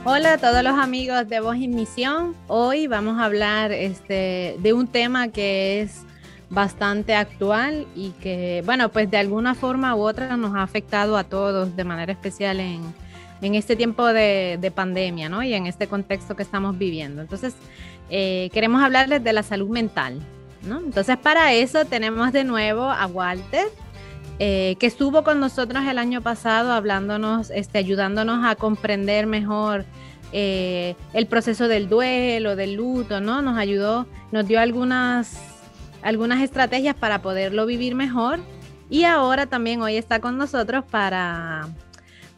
Hola a todos los amigos de Voz y Misión. Hoy vamos a hablar de un tema que es bastante actual y que, bueno, pues de alguna forma u otra nos ha afectado a todos de manera especial en este tiempo de pandemia, ¿no? Y en este contexto que estamos viviendo. Entonces, queremos hablarles de la salud mental, ¿no? Entonces, para eso tenemos de nuevo a Walter, que estuvo con nosotros el año pasado hablándonos, ayudándonos a comprender mejor el proceso del duelo, del luto, ¿no? Nos ayudó, nos dio algunas estrategias para poderlo vivir mejor. Y ahora también hoy está con nosotros para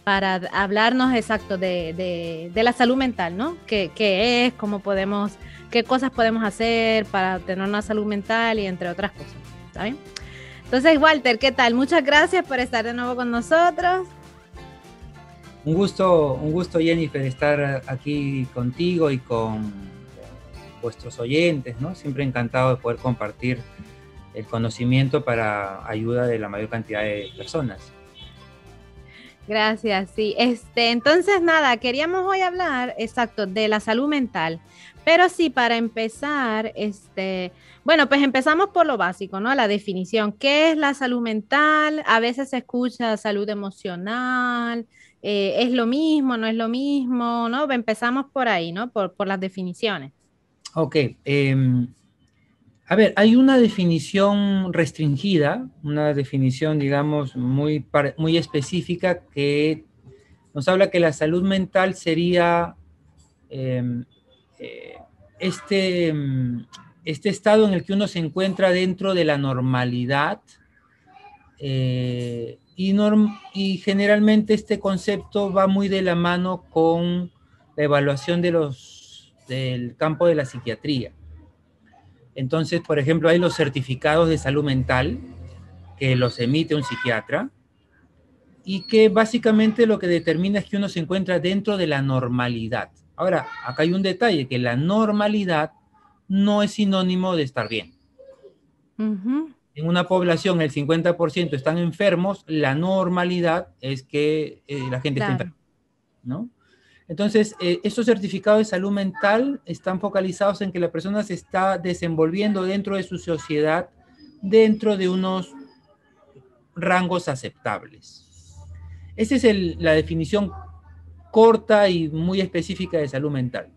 hablarnos exacto de la salud mental, ¿no? ¿Qué es? ¿Cómo podemos, qué cosas podemos hacer para tener una salud mental y entre otras cosas? ¿Está bien? Entonces, Walter, ¿qué tal? Muchas gracias por estar de nuevo con nosotros. Un gusto Jennifer, estar aquí contigo y con vuestros oyentes, ¿no? Siempre encantado de poder compartir el conocimiento para ayuda de la mayor cantidad de personas. Gracias, sí. Entonces, nada, queríamos hoy hablar, exacto, de la salud mental. Pero sí, para empezar, bueno, pues empezamos por lo básico, ¿no? La definición. ¿Qué es la salud mental? A veces se escucha salud emocional, ¿es lo mismo, no es lo mismo, ¿no? Empezamos por ahí, ¿no? Por las definiciones. Ok, a ver, hay una definición restringida, una definición, digamos, muy específica que nos habla que la salud mental sería eh, eh, este, este estado en el que uno se encuentra dentro de la normalidad y generalmente este concepto va muy de la mano con la evaluación del campo de la psiquiatría. Entonces, por ejemplo, hay los certificados de salud mental que los emite un psiquiatra y que básicamente lo que determina es que uno se encuentra dentro de la normalidad. Ahora, acá hay un detalle, que la normalidad no es sinónimo de estar bien. Uh-huh. En una población el 50% están enfermos, la normalidad es que la gente esté Claro. enferma, ¿no? Entonces, estos certificados de salud mental están focalizados en que la persona se está desenvolviendo dentro de su sociedad, dentro de unos rangos aceptables. Esa es la definición corta y muy específica de salud mental.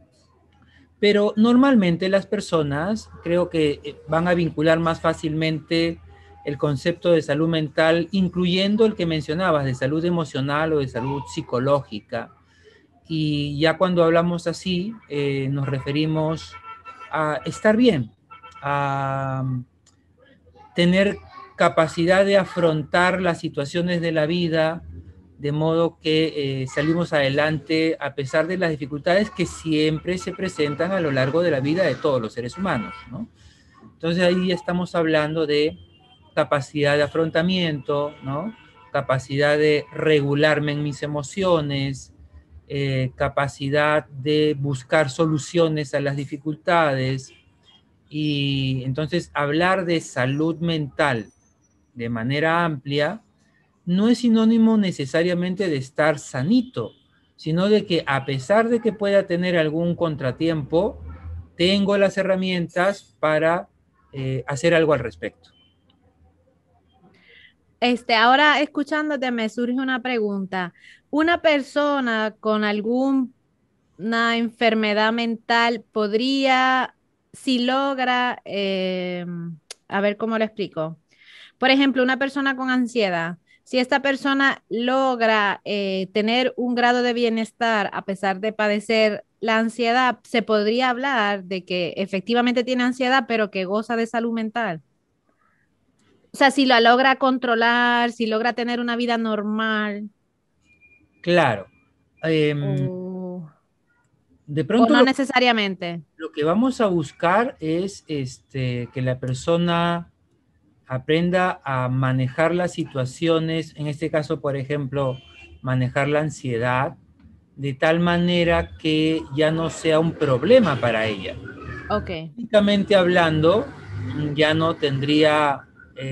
Pero normalmente las personas creo que van a vincular más fácilmente el concepto de salud mental, incluyendo el que mencionabas, de salud emocional o de salud psicológica. Y ya cuando hablamos así, nos referimos a estar bien, a tener capacidad de afrontar las situaciones de la vida, de modo que salimos adelante a pesar de las dificultades que siempre se presentan a lo largo de la vida de todos los seres humanos, ¿no? Entonces ahí estamos hablando de capacidad de afrontamiento, ¿no? Capacidad de regularme en mis emociones, capacidad de buscar soluciones a las dificultades. Y entonces hablar de salud mental de manera amplia no es sinónimo necesariamente de estar sanito, sino de que a pesar de que pueda tener algún contratiempo, tengo las herramientas para hacer algo al respecto. Ahora escuchándote me surge una pregunta. ¿Una persona con alguna enfermedad mental podría, si logra, a ver cómo lo explico? Por ejemplo, una persona con ansiedad, si esta persona logra tener un grado de bienestar a pesar de padecer la ansiedad, se podría hablar de que efectivamente tiene ansiedad, pero que goza de salud mental. O sea, si la logra controlar, si logra tener una vida normal Claro. o, De o pronto no necesariamente. lo que vamos a buscar es que la persona aprenda a manejar las situaciones, en este caso, por ejemplo, manejar la ansiedad, de tal manera que ya no sea un problema para ella. Ok. Técnicamente hablando, ya no tendría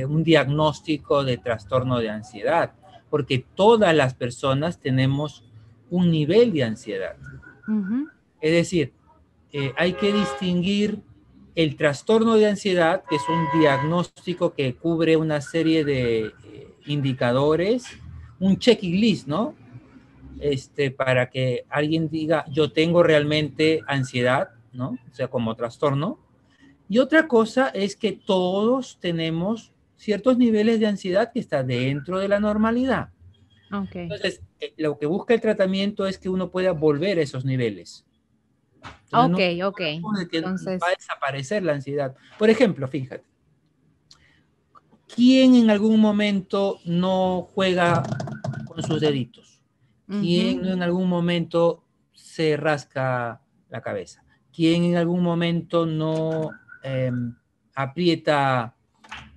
un diagnóstico de trastorno de ansiedad, porque todas las personas tenemos un nivel de ansiedad. Ujú. Es decir, hay que distinguir el trastorno de ansiedad, que es un diagnóstico que cubre una serie de indicadores, un checklist, ¿no? Para que alguien diga, yo tengo realmente ansiedad, ¿no? O sea, como trastorno. Y otra cosa es que todos tenemos ciertos niveles de ansiedad que está dentro de la normalidad. Ok, Entonces, lo que busca el tratamiento es que uno pueda volver a esos niveles. Entonces, ok, no ok. hablamos de que va a Entonces, desaparecer la ansiedad. Por ejemplo, fíjate, ¿quién en algún momento no juega con sus deditos? ¿Quién ujú, en algún momento se rasca la cabeza? ¿Quién en algún momento no eh, aprieta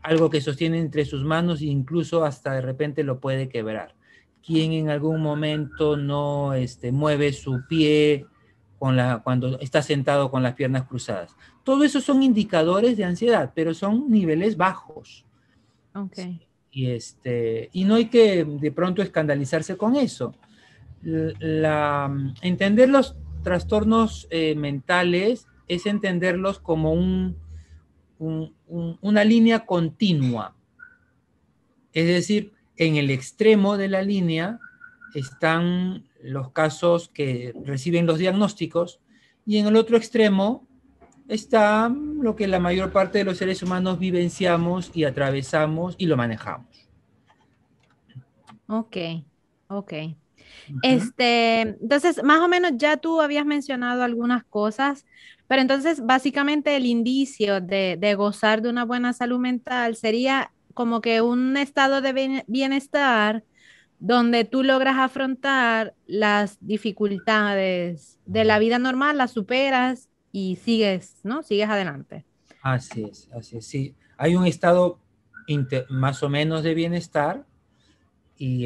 algo que sostiene entre sus manos e incluso hasta de repente lo puede quebrar? ¿Quién en algún momento no mueve su pie cuando está sentado con las piernas cruzadas? Todo eso son indicadores de ansiedad, pero son niveles bajos. ok. Y no hay que de pronto escandalizarse con eso. Entender los trastornos mentales es entenderlos como una línea continua. Es decir, en el extremo de la línea están los casos que reciben los diagnósticos y en el otro extremo está lo que la mayor parte de los seres humanos vivenciamos y atravesamos y lo manejamos. Ok, ok. Ujú. Entonces, más o menos ya tú habías mencionado algunas cosas, pero entonces básicamente el indicio de gozar de una buena salud mental sería como que un estado de bienestar donde tú logras afrontar las dificultades de la vida normal, las superas y sigues, ¿no? Sigues adelante. Así es, sí. Hay un estado más o menos de bienestar y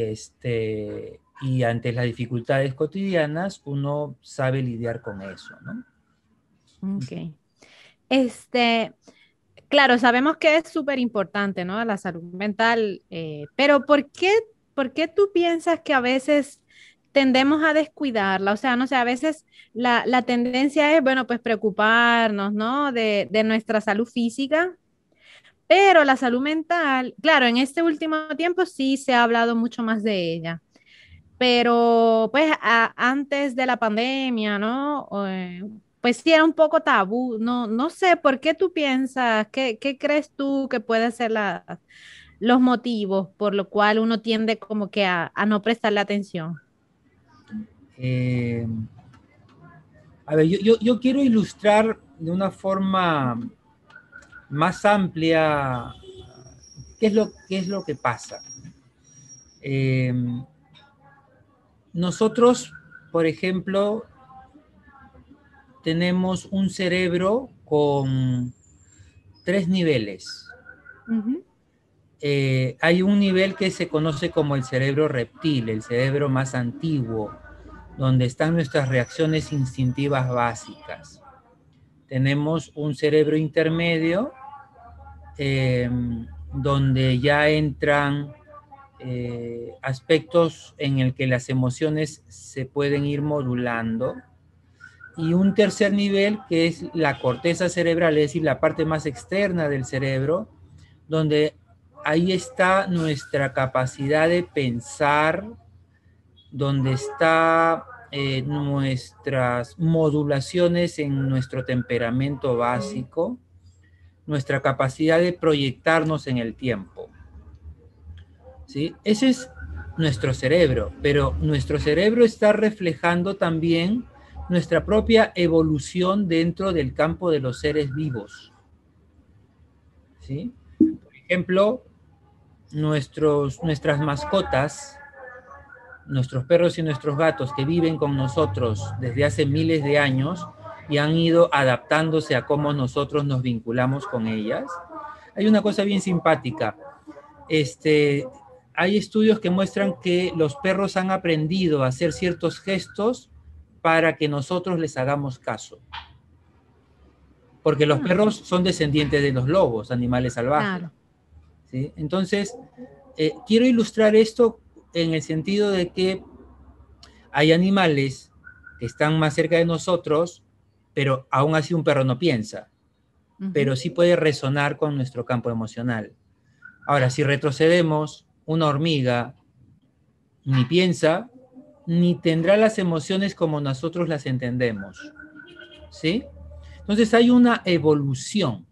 ante las dificultades cotidianas uno sabe lidiar con eso, ¿no? Ok. Este, claro, sabemos que es súper importante, ¿no? La salud mental, pero por qué tú piensas que a veces tendemos a descuidarla? O sea, no sé, a veces la tendencia es, bueno, pues preocuparnos, ¿no? De nuestra salud física, pero la salud mental, claro, en este último tiempo sí se ha hablado mucho más de ella. Pero pues antes de la pandemia, ¿no? Pues sí era un poco tabú. No, no sé, ¿por qué tú piensas? ¿Qué crees tú que pueden ser los motivos por lo cual uno tiende como que a no prestarle atención? Eh, a ver, yo quiero ilustrar de una forma más amplia qué es lo que pasa. Eh, Nosotros, por ejemplo, tenemos un cerebro con tres niveles. Ujú, Hay un nivel que se conoce como el cerebro reptil, el cerebro más antiguo, donde están nuestras reacciones instintivas básicas. Tenemos un cerebro intermedio, eh, donde ya entran aspectos en el que las emociones se pueden ir modulando. Y un tercer nivel que es la corteza cerebral, es decir, la parte más externa del cerebro, donde ahí está nuestra capacidad de pensar, donde está nuestras modulaciones en nuestro temperamento básico, nuestra capacidad de proyectarnos en el tiempo. ¿Sí? Ese es nuestro cerebro, pero nuestro cerebro está reflejando también nuestra propia evolución dentro del campo de los seres vivos. ¿Sí? Por ejemplo, nuestras mascotas, nuestros perros y nuestros gatos que viven con nosotros desde hace miles de años y han ido adaptándose a cómo nosotros nos vinculamos con ellas. Hay una cosa bien simpática. Este, Hay estudios que muestran que los perros han aprendido a hacer ciertos gestos para que nosotros les hagamos caso. Porque los mm, perros son descendientes de los lobos, animales salvajes. claro. ¿Sí? Entonces, quiero ilustrar esto en el sentido de que hay animales están más cerca de nosotros, pero aún así un perro no piensa, pero sí puede resonar con nuestro campo emocional. Ahora, si retrocedemos, una hormiga ni piensa, ni tendrá las emociones como nosotros las entendemos, ¿sí? Entonces hay una evolución.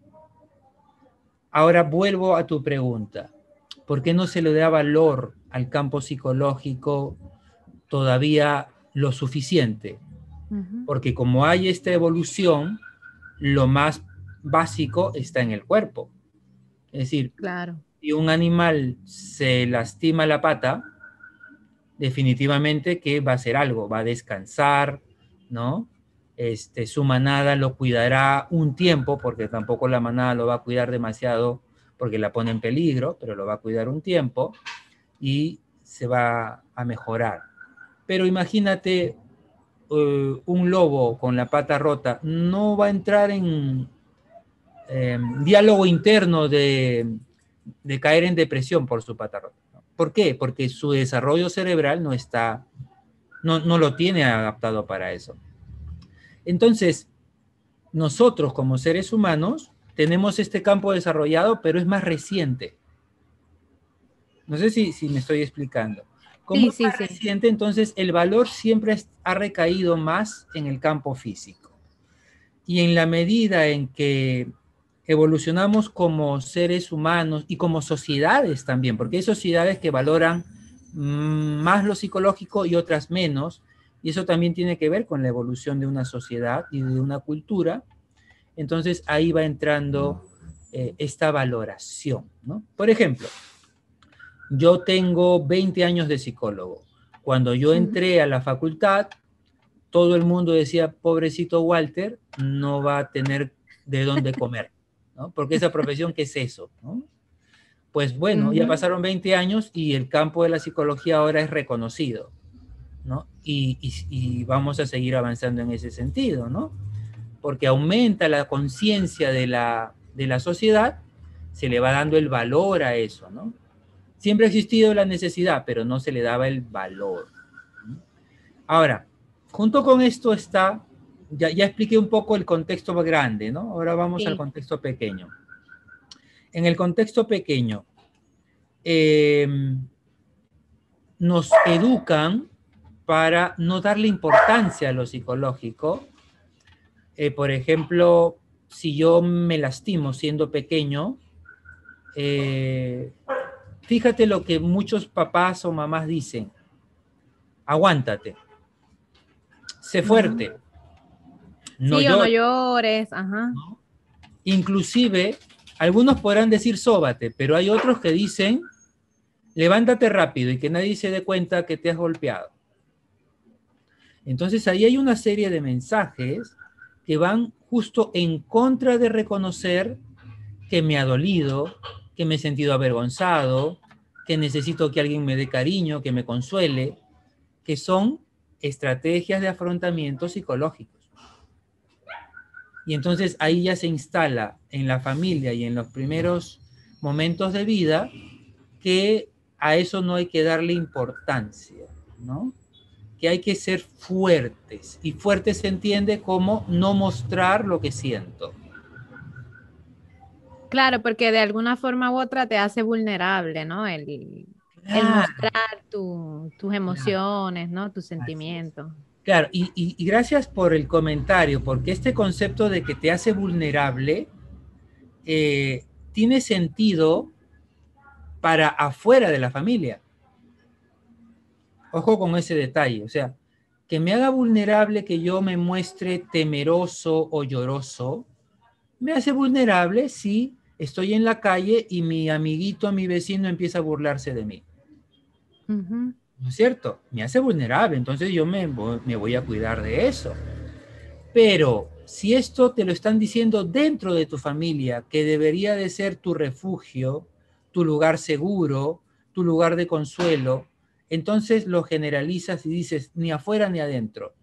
Ahora vuelvo a tu pregunta. ¿Por qué no se le da valor al campo psicológico todavía lo suficiente? Porque como hay esta evolución, lo más básico está en el cuerpo. Es decir, Claro. si un animal se lastima la pata, definitivamente que va a hacer algo, va a descansar, ¿no? Su manada lo cuidará un tiempo, porque tampoco la manada lo va a cuidar demasiado porque la pone en peligro, pero lo va a cuidar un tiempo y se va a mejorar. Pero imagínate un lobo con la pata rota, no va a entrar en diálogo interno de caer en depresión por su pata rota. ¿Por qué? Porque su desarrollo cerebral no lo tiene adaptado para eso. Entonces, nosotros como seres humanos tenemos este campo desarrollado, pero es más reciente. No sé si me estoy explicando. Como es más reciente, entonces el valor siempre ha recaído más en el campo físico. Y en la medida en que evolucionamos como seres humanos y como sociedades también, porque hay sociedades que valoran más lo psicológico y otras menos, y eso también tiene que ver con la evolución de una sociedad y de una cultura. Entonces ahí va entrando esta valoración, ¿no? Por ejemplo, yo tengo 20 años de psicólogo. Cuando yo entré a la facultad, todo el mundo decía, pobrecito Walter, no va a tener de dónde comer, ¿no? Porque esa profesión, ¿qué es eso? ¿No? Pues bueno, ya pasaron 20 años y el campo de la psicología ahora es reconocido, ¿no? Y vamos a seguir avanzando en ese sentido, ¿no? Porque aumenta la conciencia de la sociedad, se le va dando el valor a eso, ¿no? Siempre ha existido la necesidad, pero no se le daba el valor, ¿no? Ahora, junto con esto está, ya expliqué un poco el contexto más grande, ¿no? Ahora vamos al contexto pequeño. En el contexto pequeño, nos educan para no darle importancia a lo psicológico. Por ejemplo, si yo me lastimo siendo pequeño, fíjate lo que muchos papás o mamás dicen: aguántate, sé fuerte, no sí, o no llores, llores, ajá. ¿no? Inclusive, algunos podrán decir sóbate, pero hay otros que dicen levántate rápido y que nadie se dé cuenta que te has golpeado. Entonces ahí hay una serie de mensajes que van justo en contra de reconocer que me ha dolido, que me he sentido avergonzado, que necesito que alguien me dé cariño, que me consuele, que son estrategias de afrontamiento psicológicos. Y entonces ahí ya se instala en la familia y en los primeros momentos de vida que a eso no hay que darle importancia, ¿no? Que hay que ser fuertes. Y fuerte se entiende como no mostrar lo que siento. Claro, porque de alguna forma u otra te hace vulnerable, ¿no? El Claro, mostrar tus claro. emociones, ¿no? Tus Así es. sentimientos. Claro, y gracias por el comentario, porque este concepto de que te hace vulnerable tiene sentido para afuera de la familia. Ojo con ese detalle, o sea, que me haga vulnerable, que yo me muestre temeroso o lloroso, me hace vulnerable si estoy en la calle y mi amiguito, mi vecino empieza a burlarse de mí. ¿No es cierto? Me hace vulnerable, entonces yo me voy a cuidar de eso. Pero si esto te lo están diciendo dentro de tu familia, que debería de ser tu refugio, tu lugar seguro, tu lugar de consuelo, entonces lo generalizas y dices ni afuera ni adentro.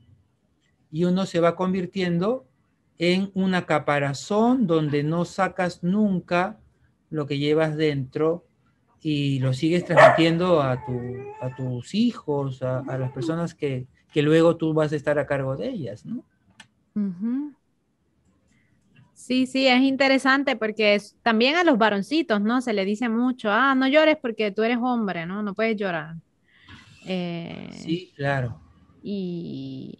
Y uno se va convirtiendo en una caparazón donde no sacas nunca lo que llevas dentro y lo sigues transmitiendo a tus hijos, a las personas que luego tú vas a estar a cargo de ellas, ¿no? Ujú. Sí, sí, es interesante porque también a los varoncitos, ¿no? Se le dice mucho, ah, no llores porque tú eres hombre, ¿no? No puedes llorar. Eh, Sí, claro. y,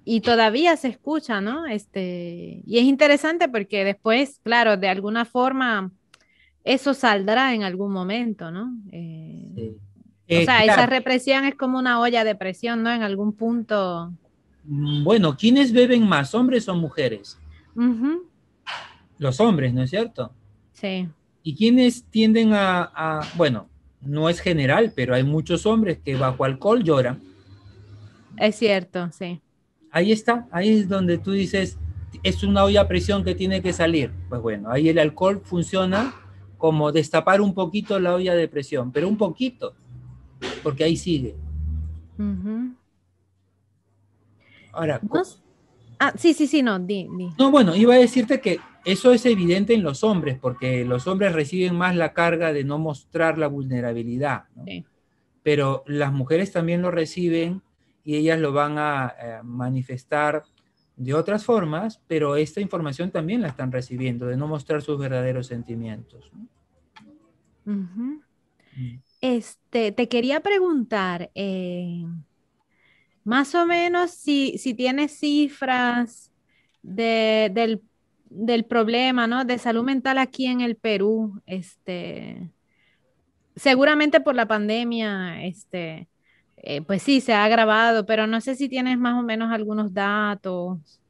y todavía se escucha, ¿no? Y es interesante porque después, claro, de alguna forma eso saldrá en algún momento, ¿no? Sí. O sea, esa Claro. represión es como una olla de presión, ¿no? En algún punto. Bueno, ¿quiénes beben más, hombres o mujeres? Ujú. Los hombres, ¿no es cierto? Sí, ¿Y quiénes tienden bueno, no es general, pero hay muchos hombres que bajo alcohol lloran? es cierto, sí. Ahí está, ahí es donde tú dices, es una olla a presión que tiene que salir. Pues bueno, ahí el alcohol funciona como destapar un poquito la olla de presión, pero un poquito, porque ahí sigue. Ujú. Ahora, No s- ah, sí, sí, sí, no, di. no, bueno, iba a decirte que eso es evidente en los hombres, porque los hombres reciben más la carga de no mostrar la vulnerabilidad, ¿no? Sí. Pero las mujeres también lo reciben y ellas lo van a manifestar de otras formas, pero esta información también la están recibiendo, de no mostrar sus verdaderos sentimientos, ¿no? Ujú. Mm. Te quería preguntar, más o menos si tienes cifras del problema, ¿no? De salud mental aquí en el Perú, seguramente por la pandemia, pues sí, se ha agravado, pero no sé si tienes más o menos algunos datos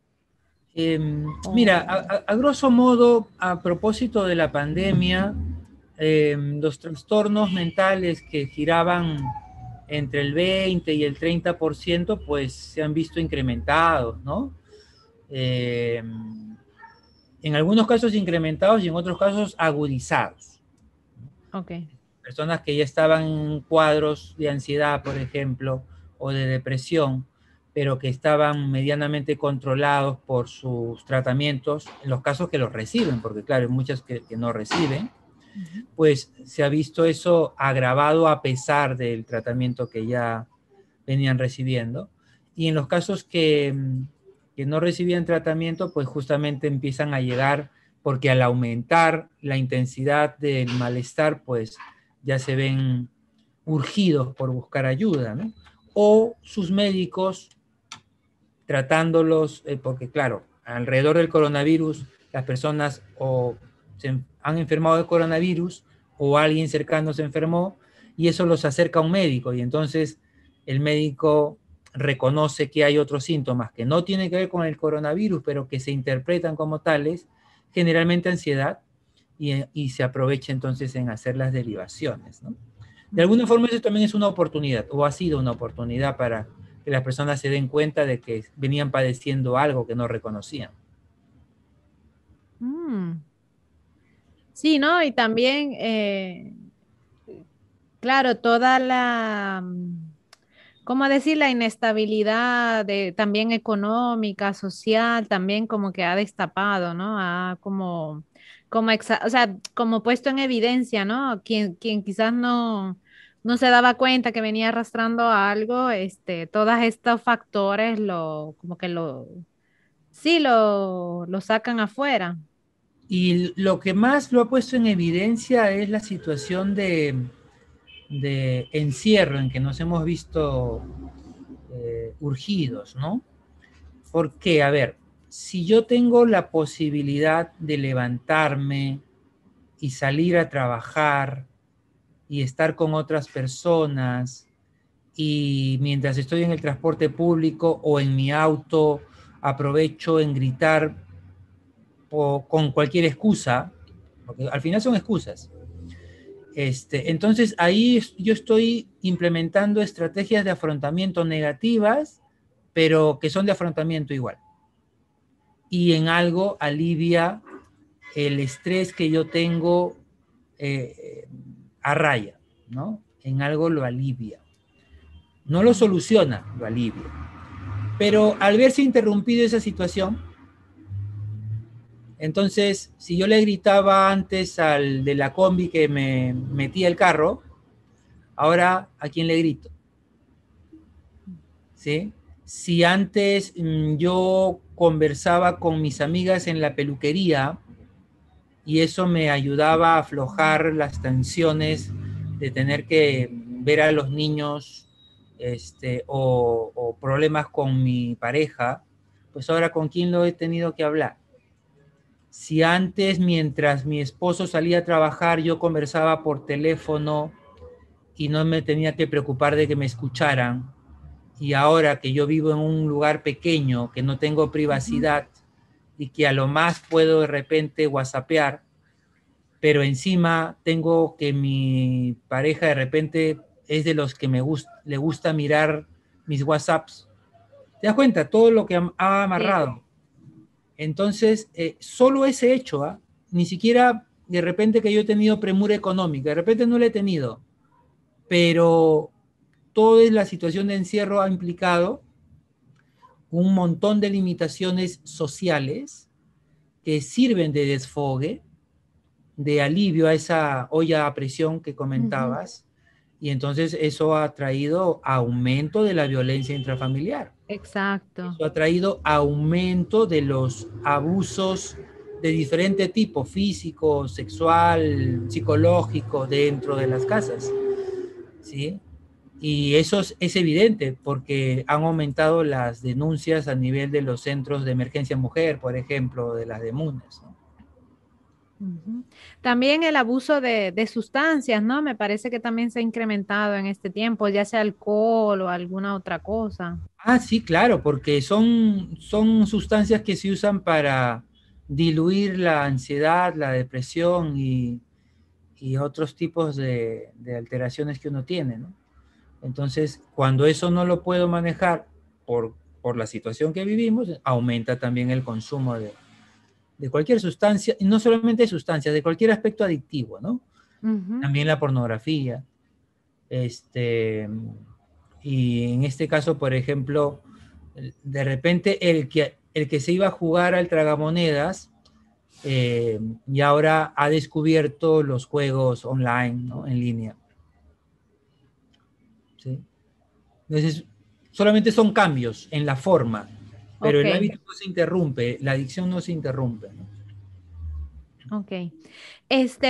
Mira, o... a grosso modo, a propósito de la pandemia, los trastornos mentales que giraban entre el 20 y el 30%, pues se han visto incrementados, ¿no? Eh, en algunos casos incrementados y en otros casos agudizados. Ok. Personas que ya estaban en cuadros de ansiedad, por ejemplo, o de depresión, pero que estaban medianamente controlados por sus tratamientos, en los casos que los reciben, porque claro, hay muchas que no reciben, Ujú. pues se ha visto eso agravado a pesar del tratamiento que ya venían recibiendo. Y en los casos que no recibían tratamiento, pues justamente empiezan a llegar porque al aumentar la intensidad del malestar, pues ya se ven urgidos por buscar ayuda, ¿no? O sus médicos tratándolos, porque claro, alrededor del coronavirus, las personas o se han enfermado de coronavirus o alguien cercano se enfermó y eso los acerca a un médico y entonces el médico reconoce que hay otros síntomas que no tienen que ver con el coronavirus, pero que se interpretan como tales, generalmente ansiedad, y se aprovecha entonces en hacer las derivaciones, ¿no? De alguna Ujú. forma eso también es una oportunidad, o ha sido una oportunidad para que las personas se den cuenta de que venían padeciendo algo que no reconocían. Mm. Sí, ¿no? Y también, claro, toda ¿cómo decir? La inestabilidad también económica, social, también como que ha destapado, ¿no? Ha o sea, como puesto en evidencia, ¿no? Quien quizás no se daba cuenta que venía arrastrando algo, todos estos factores como que sí, lo sacan afuera. Y lo que más lo ha puesto en evidencia es la situación de encierro en que nos hemos visto urgidos, ¿no? Porque, a ver, si yo tengo la posibilidad de levantarme y salir a trabajar y estar con otras personas y mientras estoy en el transporte público o en mi auto aprovecho en gritar con cualquier excusa, porque al final son excusas. Entonces ahí yo estoy implementando estrategias de afrontamiento negativas, pero que son de afrontamiento igual. Y en algo alivia el estrés que yo tengo a raya, ¿no? En algo lo alivia. No lo Mm. soluciona, lo alivia. Pero al verse interrumpido esa situación, Entonces, si yo le gritaba antes al de la combi que me metía el carro, ahora ¿a quién le grito? ¿Sí? Si antes yo conversaba con mis amigas en la peluquería y eso me ayudaba a aflojar las tensiones de tener que ver a los niños o problemas con mi pareja, pues ahora ¿con quién lo he tenido que hablar? Si antes, mientras mi esposo salía a trabajar, yo conversaba por teléfono y no me tenía que preocupar de que me escucharan, y ahora que yo vivo en un lugar pequeño, que no tengo privacidad y que a lo más puedo de repente whatsappear, pero encima tengo que mi pareja de repente es de los que le gusta mirar mis WhatsApps. ¿Te das cuenta? Todo lo que ha Sí, amarrado. Entonces, solo ese hecho, ¿ah? Ni siquiera de repente que yo he tenido premura económica, de repente no la he tenido, pero toda la situación de encierro ha implicado un montón de limitaciones sociales que sirven de desfogue, de alivio a esa olla a presión que ujú, comentabas, y entonces eso ha traído aumento de la violencia intrafamiliar. exacto. Eso ha traído aumento de los abusos de diferente tipo, físico, sexual, psicológico, dentro de las casas, ¿sí? Y eso es evidente porque han aumentado las denuncias a nivel de los centros de emergencia mujer, por ejemplo, de las demunas, ¿no? Ujú. También el abuso de sustancias, ¿no? Me parece que también se ha incrementado en este tiempo, ya sea alcohol o alguna otra cosa. Ah, sí, claro, porque son sustancias que se usan para diluir la ansiedad, la depresión y otros tipos de alteraciones que uno tiene, ¿no? Entonces, cuando eso no lo puedo manejar por la situación que vivimos, aumenta también el consumo de cualquier sustancia, y no solamente de sustancias, de cualquier aspecto adictivo, ¿no? Ujú. También la pornografía, este, y en este caso, por ejemplo, de repente el que se iba a jugar al tragamonedas, y ahora ha descubierto los juegos online, ¿no? En línea, ¿sí? Entonces, solamente son cambios en la forma, pero Ok, el hábito no se interrumpe, la adicción no se interrumpe, ¿no? ok.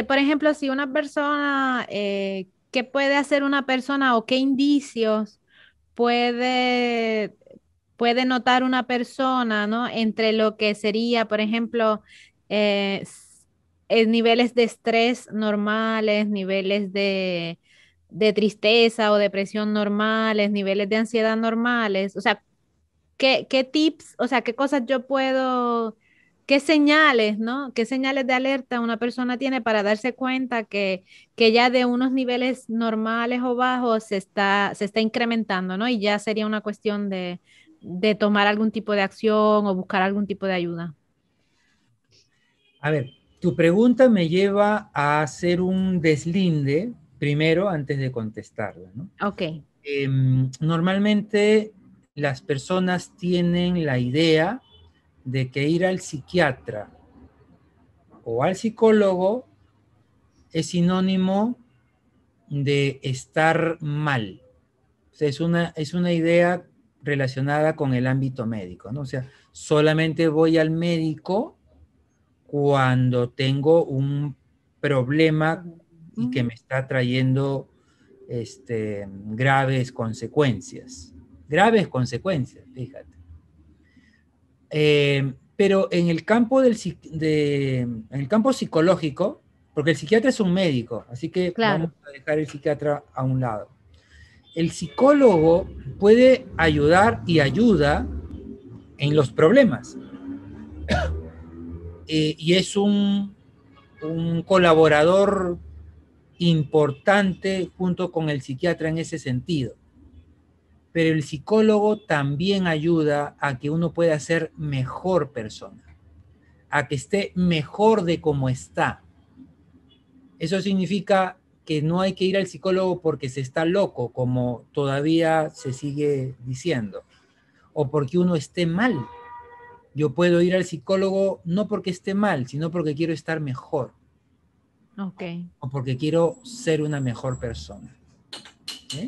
Por ejemplo, si una persona, ¿qué puede hacer una persona o qué indicios puede, puede notar una persona, ¿no? Entre lo que sería, por ejemplo, niveles de estrés normales, niveles de tristeza o depresión normales, niveles de ansiedad normales. O sea, ¿qué tips, o sea, qué cosas yo puedo, qué señales, ¿no? ¿Qué señales de alerta una persona tiene para darse cuenta que ya de unos niveles normales o bajos se está incrementando, ¿no? Y ya sería una cuestión de tomar algún tipo de acción o buscar algún tipo de ayuda. A ver, tu pregunta me lleva a hacer un deslinde primero antes de contestarla, ¿no? Ok. Normalmente las personas tienen la idea de que ir al psiquiatra o al psicólogo es sinónimo de estar mal. O sea, es una idea relacionada con el ámbito médico, ¿no? O sea, solamente voy al médico cuando tengo un problema y que Ujú. me está trayendo graves consecuencias. Graves consecuencias, fíjate. Pero en el campo en el campo psicológico, porque el psiquiatra es un médico, así que vamos Claro. a dejar el psiquiatra a un lado. El psicólogo puede ayudar y ayuda en los problemas, y es un colaborador importante junto con el psiquiatra en ese sentido. Pero el psicólogo también ayuda a que uno pueda ser mejor persona, a que esté mejor de como está. Eso significa que no hay que ir al psicólogo porque se está loco, como todavía se sigue diciendo, o porque uno esté mal. Yo puedo ir al psicólogo no porque esté mal, sino porque quiero estar mejor. Ok. O porque quiero ser una mejor persona. ¿Eh?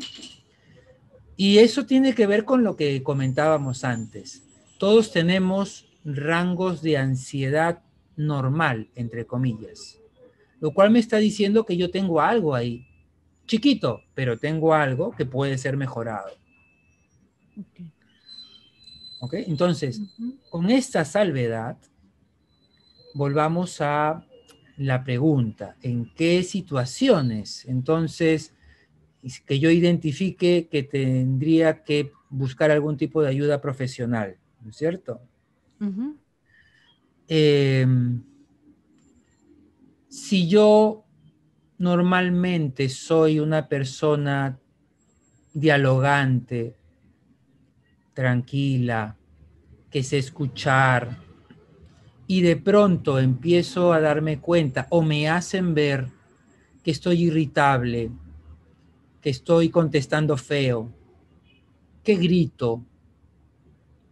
Y eso tiene que ver con lo que comentábamos antes. Todos tenemos rangos de ansiedad normal, entre comillas. Lo cual me está diciendo que yo tengo algo ahí. Chiquito, pero tengo algo que puede ser mejorado. Okay. ¿Ok? Entonces, con esta salvedad, volvamos a la pregunta, ¿en qué situaciones entonces que yo identifique que tendría que buscar algún tipo de ayuda profesional? ¿No es cierto? Si yo normalmente soy una persona dialogante, tranquila, que sé escuchar, y de pronto empiezo a darme cuenta o me hacen ver que estoy irritable, que estoy contestando feo, que grito,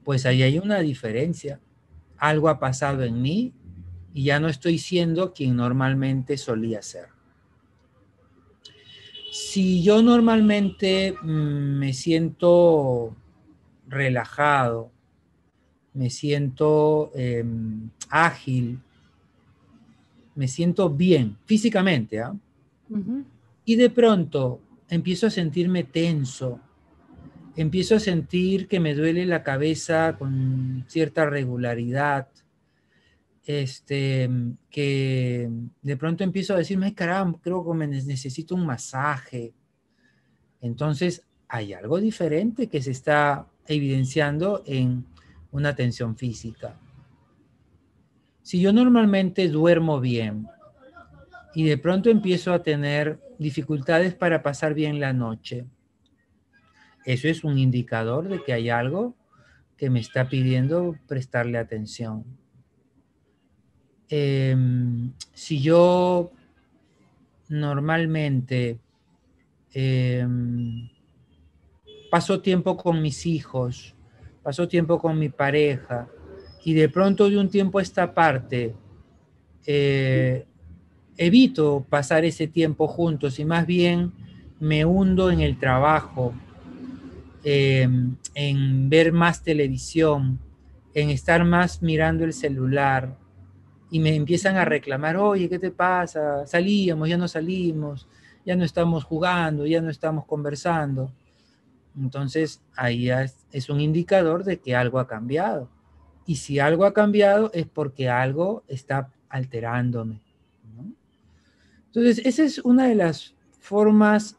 pues ahí hay una diferencia. Algo ha pasado en mí y ya no estoy siendo quien normalmente solía ser. Si yo normalmente me siento relajado, me siento ágil, me siento bien físicamente, ¿eh? Y de pronto empiezo a sentirme tenso, empiezo a sentir que me duele la cabeza con cierta regularidad, que de pronto empiezo a decirme, ay caramba, creo que me necesito un masaje. Entonces hay algo diferente que se está evidenciando en una tensión física. Si yo normalmente duermo bien y de pronto empiezo a tener dificultades para pasar bien la noche, eso es un indicador de que hay algo que me está pidiendo prestarle atención. Si yo normalmente paso tiempo con mis hijos, paso tiempo con mi pareja, y de pronto de un tiempo a esta parte evito pasar ese tiempo juntos y más bien me hundo en el trabajo, en ver más televisión, en estar más mirando el celular, y me empiezan a reclamar, oye, ¿qué te pasa? Salíamos, ya no salimos, ya no estamos jugando, ya no estamos conversando. Entonces, ahí es un indicador de que algo ha cambiado. Y si algo ha cambiado es porque algo está alterándome, ¿no? Entonces, esa es una de las formas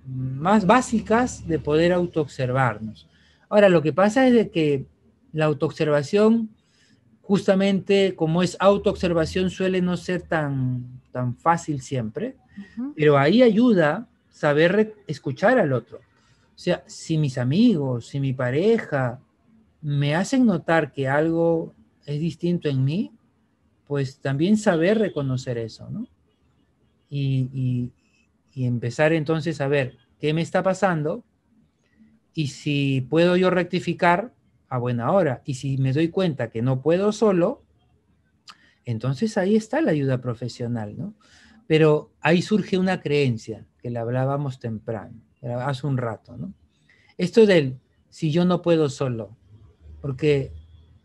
más básicas de poder autoobservarnos. Ahora, lo que pasa es de que la autoobservación, justamente como es autoobservación, suele no ser tan fácil siempre, pero ahí ayuda saber escuchar al otro. O sea, si mis amigos, si mi pareja me hacen notar que algo es distinto en mí, pues también saber reconocer eso, ¿no? Y empezar entonces a ver qué me está pasando y si puedo yo rectificar, a buena hora. Y si me doy cuenta que no puedo solo, entonces ahí está la ayuda profesional, ¿no? Pero ahí surge una creencia que la hablábamos temprano, hace un rato, ¿no? Esto del si yo no puedo solo, porque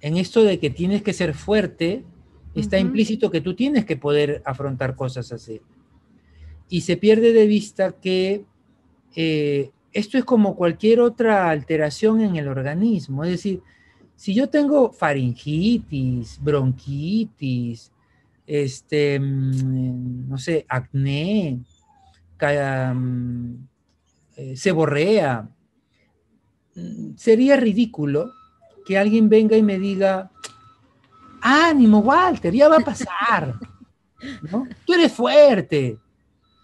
en esto de que tienes que ser fuerte, está implícito que tú tienes que poder afrontar cosas así. Y se pierde de vista que esto es como cualquier otra alteración en el organismo. Es decir, si yo tengo faringitis, bronquitis, no sé, acné, seborrea, sería ridículo que alguien venga y me diga, ánimo, Walter, ya va a pasar, ¿no? Tú eres fuerte,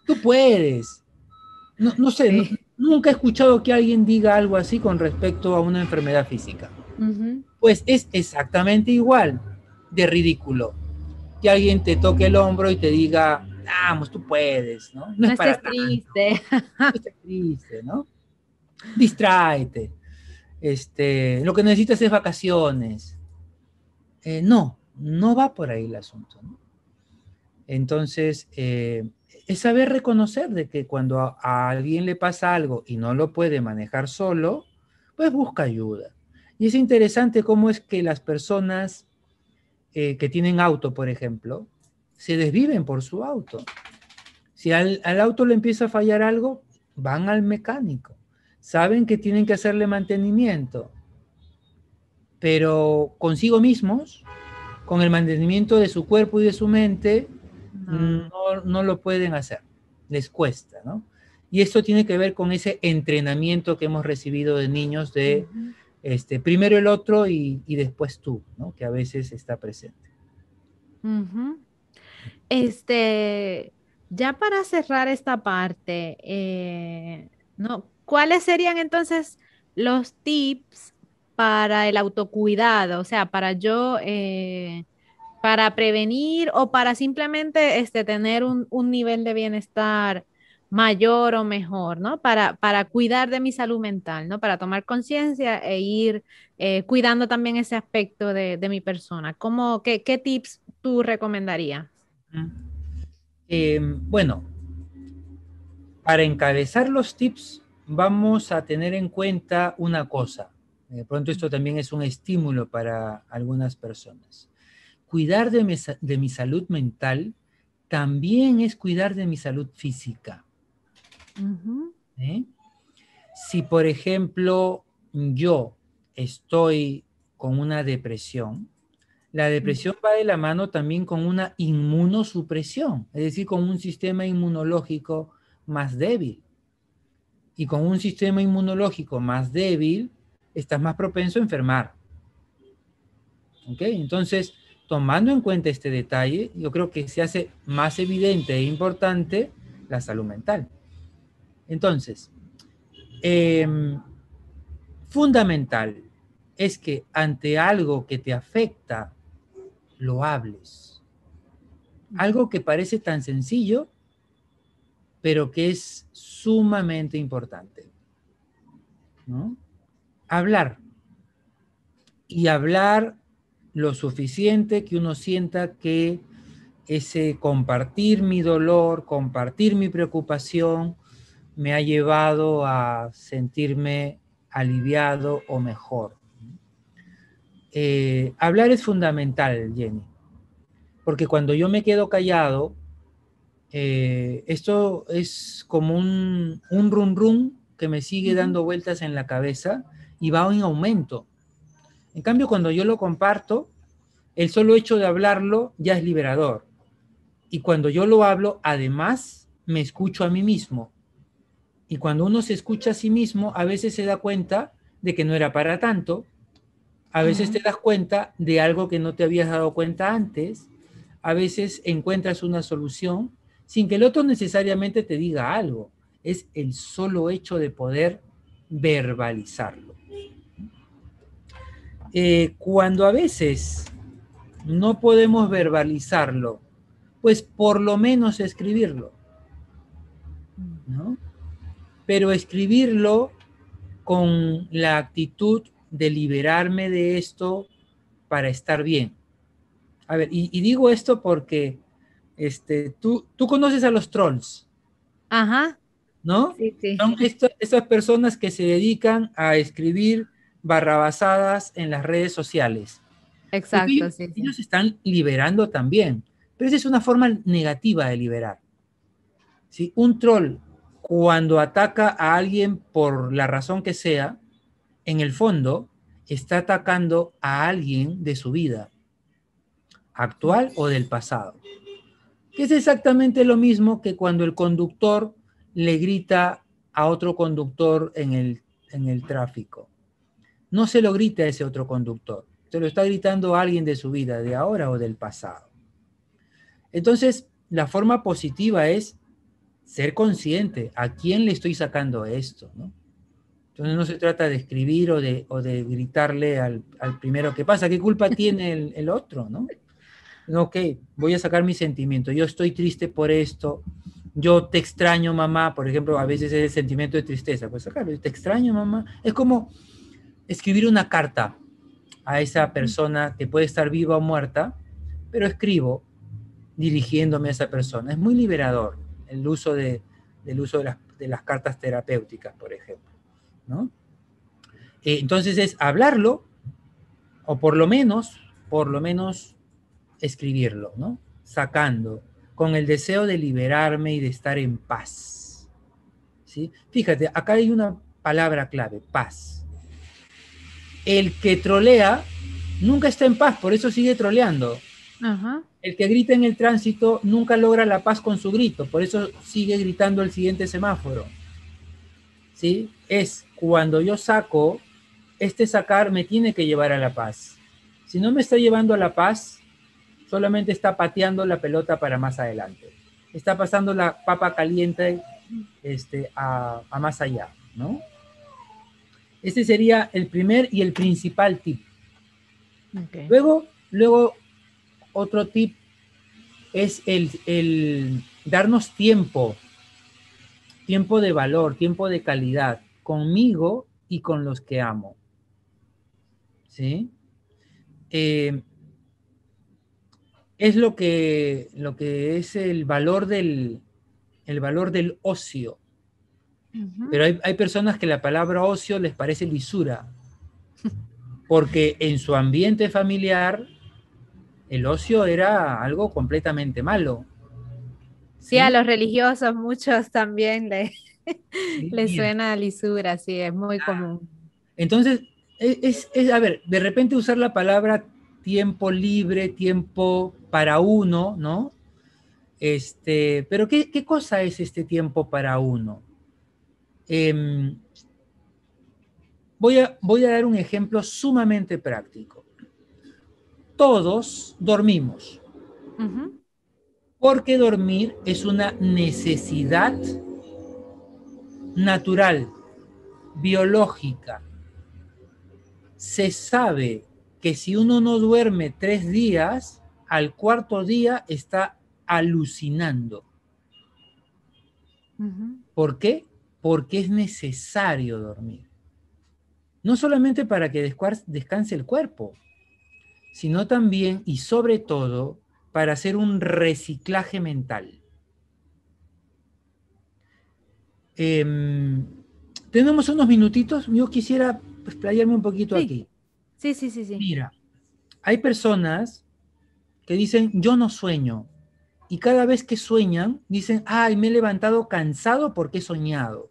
tú puedes. No sé, Sí. nunca he escuchado que alguien diga algo así con respecto a una enfermedad física. Pues es exactamente igual de ridículo que alguien te toque el hombro y te diga, vamos, tú puedes, ¿no? No No es para estés tanto, triste. no estés triste, ¿no? Distráete. Lo que necesitas es vacaciones. no va por ahí el asunto, ¿no? Entonces, es saber reconocer de que cuando a alguien le pasa algo y no lo puede manejar solo, pues busca ayuda. Y es interesante cómo es que las personas que tienen auto, por ejemplo, se desviven por su auto. Si al auto le empieza a fallar algo, van al mecánico. Saben que tienen que hacerle mantenimiento, pero consigo mismos, con el mantenimiento de su cuerpo y de su mente, No. no lo pueden hacer. Les cuesta, ¿no? Y esto tiene que ver con ese entrenamiento que hemos recibido de niños de primero el otro y después tú, ¿no? Que a veces está presente. Ujú. Este, ya para cerrar esta parte, ¿no? ¿Cuáles serían entonces los tips para el autocuidado? O sea, para yo, para prevenir o para simplemente tener un nivel de bienestar mayor o mejor, ¿no? Para cuidar de mi salud mental, ¿no? Para tomar conciencia e ir cuidando también ese aspecto de mi persona. ¿Qué tips tú recomendarías? Bueno, para encabezar los tips, vamos a tener en cuenta una cosa. De pronto esto también es un estímulo para algunas personas. Cuidar de mi salud mental también es cuidar de mi salud física. Ujú, ¿Eh? Si, por ejemplo, yo estoy con una depresión, la depresión va de la mano también con una inmunosupresión, es decir, con un sistema inmunológico más débil. Y con un sistema inmunológico más débil, estás más propenso a enfermar. ¿Ok? Entonces, tomando en cuenta este detalle, yo creo que se hace más evidente e importante la salud mental. Entonces, eh, fundamental es que ante algo que te afecta, lo hables. Algo que parece tan sencillo, pero que es sumamente importante, ¿no? Hablar. Y hablar lo suficiente que uno sienta que ese compartir mi dolor, compartir mi preocupación, me ha llevado a sentirme aliviado o mejor. Hablar es fundamental, Jenny, porque cuando yo me quedo callado, esto es como un run run que me sigue ujú. dando vueltas en la cabeza y va en aumento. En cambio, cuando yo lo comparto, el solo hecho de hablarlo ya es liberador. Y cuando yo lo hablo, además, me escucho a mí mismo. Y cuando uno se escucha a sí mismo, a veces se da cuenta de que no era para tanto, a veces te das cuenta de algo que no te habías dado cuenta antes, a veces encuentras una solución sin que el otro necesariamente te diga algo. Es el solo hecho de poder verbalizarlo. Cuando a veces no podemos verbalizarlo, pues por lo menos escribirlo, ¿no? Pero escribirlo con la actitud de liberarme de esto para estar bien. A ver, y digo esto porque tú conoces a los trolls, Ajá, ¿no? sí, sí, Son estas personas que se dedican a escribir barrabasadas en las redes sociales. Pues exacto, ellos, sí, sí. ellos están liberando también, pero esa es una forma negativa de liberar. ¿Sí? Un troll, cuando ataca a alguien por la razón que sea, en el fondo está atacando a alguien de su vida, actual o del pasado. Que es exactamente lo mismo que cuando el conductor le grita a otro conductor en el tráfico. No se lo grita a ese otro conductor, se lo está gritando a alguien de su vida, de ahora o del pasado. Entonces, la forma positiva es ser consciente a quién le estoy sacando esto, ¿no? Entonces no se trata de escribir o de gritarle al primero que pasa. ¿Qué culpa tiene el otro, no? No, ok, voy a sacar mi sentimiento. Yo estoy triste por esto. Yo te extraño, mamá. Por ejemplo, a veces es el sentimiento de tristeza. Pues sacarlo, te extraño, mamá. Es como escribir una carta. a esa persona que puede estar viva o muerta, pero escribo dirigiéndome a esa persona. Es muy liberador el uso de las cartas terapéuticas, por ejemplo, ¿no? Entonces es hablarlo, o por lo menos escribirlo, ¿no? Sacando, con el deseo de liberarme y de estar en paz, ¿sí? Fíjate, acá hay una palabra clave, paz. El que trolea nunca está en paz, por eso sigue troleando. Ajá. El que grita en el tránsito nunca logra la paz con su grito, por eso sigue gritando el siguiente semáforo, ¿sí? Es cuando yo saco, este sacar me tiene que llevar a la paz. Si no me está llevando a la paz, solamente está pateando la pelota para más adelante. Está pasando la papa caliente a más allá, ¿no? Este sería el primer y el principal tip. Okay. Luego otro tip es el darnos tiempo de valor, tiempo de calidad, conmigo y con los que amo. ¿Sí? Es lo que es el valor del ocio. Uh-huh. Pero hay personas que la palabra ocio les parece lisura, porque en su ambiente familiar el ocio era algo completamente malo. Sí, a ¿Sí? los religiosos muchos también Sí, les mira. suena a lisura, sí, es muy común. Entonces, a ver, de repente usar la palabra tiempo libre, tiempo para uno, ¿no? Pero ¿qué cosa es este tiempo para uno? Voy a dar un ejemplo sumamente práctico. Todos dormimos, Uh-huh. porque dormir es una necesidad natural, biológica. Se sabe que si uno no duerme 3 días, al cuarto día está alucinando. Uh-huh. ¿Por qué? Porque es necesario dormir. No solamente para que descanse el cuerpo, sino también y sobre todo para hacer un reciclaje mental. Tenemos unos minutitos, yo quisiera explayarme un poquito Sí, aquí. sí. Mira, hay personas que dicen, yo no sueño, y cada vez que sueñan, dicen, ay, me he levantado cansado porque he soñado.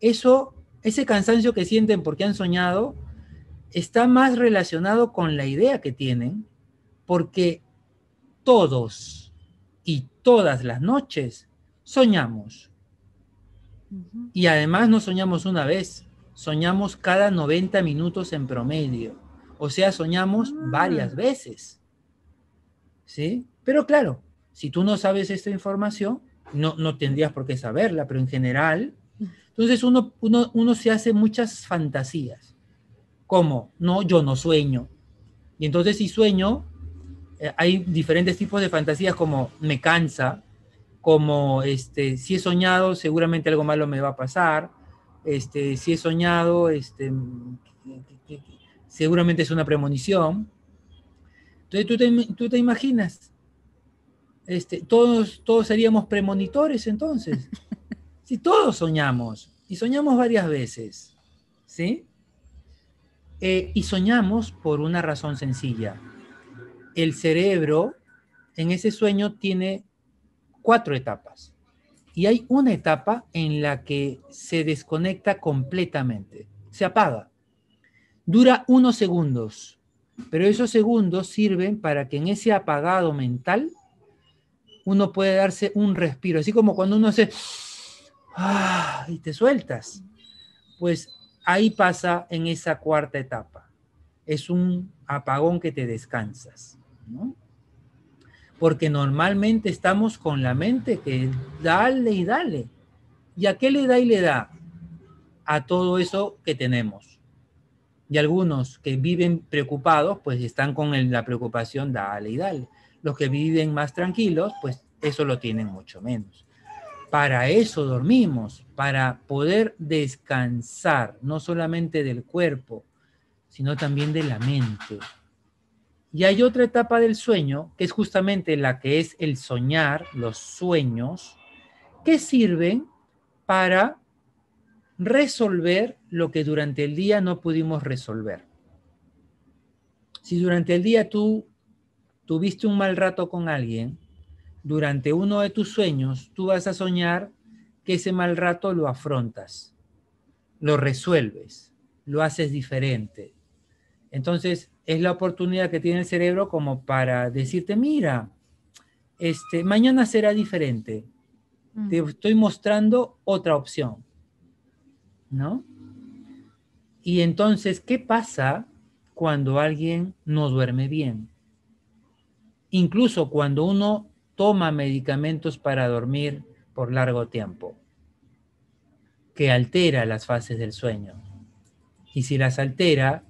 Ese cansancio que sienten porque han soñado, está más relacionado con la idea que tienen, porque todos y todas las noches soñamos. Uh-huh. Y además no soñamos una vez, soñamos cada 90 minutos en promedio. O sea, soñamos Ah, varias veces. ¿Sí? Pero claro, si tú no sabes esta información, no tendrías por qué saberla, pero en general, entonces uno se hace muchas fantasías. ¿Cómo? No, yo no sueño. Y entonces si sueño, hay diferentes tipos de fantasías como me cansa, como si he soñado, seguramente algo malo me va a pasar, si he soñado, seguramente es una premonición. Entonces tú te imaginas, todos seríamos premonitores entonces. Si todos soñamos, y soñamos varias veces, ¿sí? Y soñamos por una razón sencilla. El cerebro en ese sueño tiene 4 etapas. Y hay una etapa en la que se desconecta completamente, se apaga. Dura unos segundos, pero esos segundos sirven para que en ese apagado mental uno puede darse un respiro, así como cuando uno hace y te sueltas. Pues ahí pasa en esa cuarta etapa. Es un apagón que te descansas, ¿no? Porque normalmente estamos con la mente que dale y dale. ¿Y a qué le da y le da? A todo eso que tenemos. Y algunos que viven preocupados, pues están con la preocupación, dale y dale. Los que viven más tranquilos, pues eso lo tienen mucho menos. Para eso dormimos, para poder descansar, no solamente del cuerpo, sino también de la mente. Y hay otra etapa del sueño, que es justamente la que es el soñar, los sueños, que sirven para resolver lo que durante el día no pudimos resolver. Si durante el día tú tuviste un mal rato con alguien, durante uno de tus sueños tú vas a soñar que ese mal rato lo afrontas, lo resuelves, lo haces diferente. Entonces es la oportunidad que tiene el cerebro como para decirte, mira, mañana será diferente. Te estoy mostrando otra opción, ¿no? Y entonces, ¿qué pasa cuando alguien no duerme bien? Incluso cuando uno toma medicamentos para dormir por largo tiempo, que altera las fases del sueño. Y si las altera,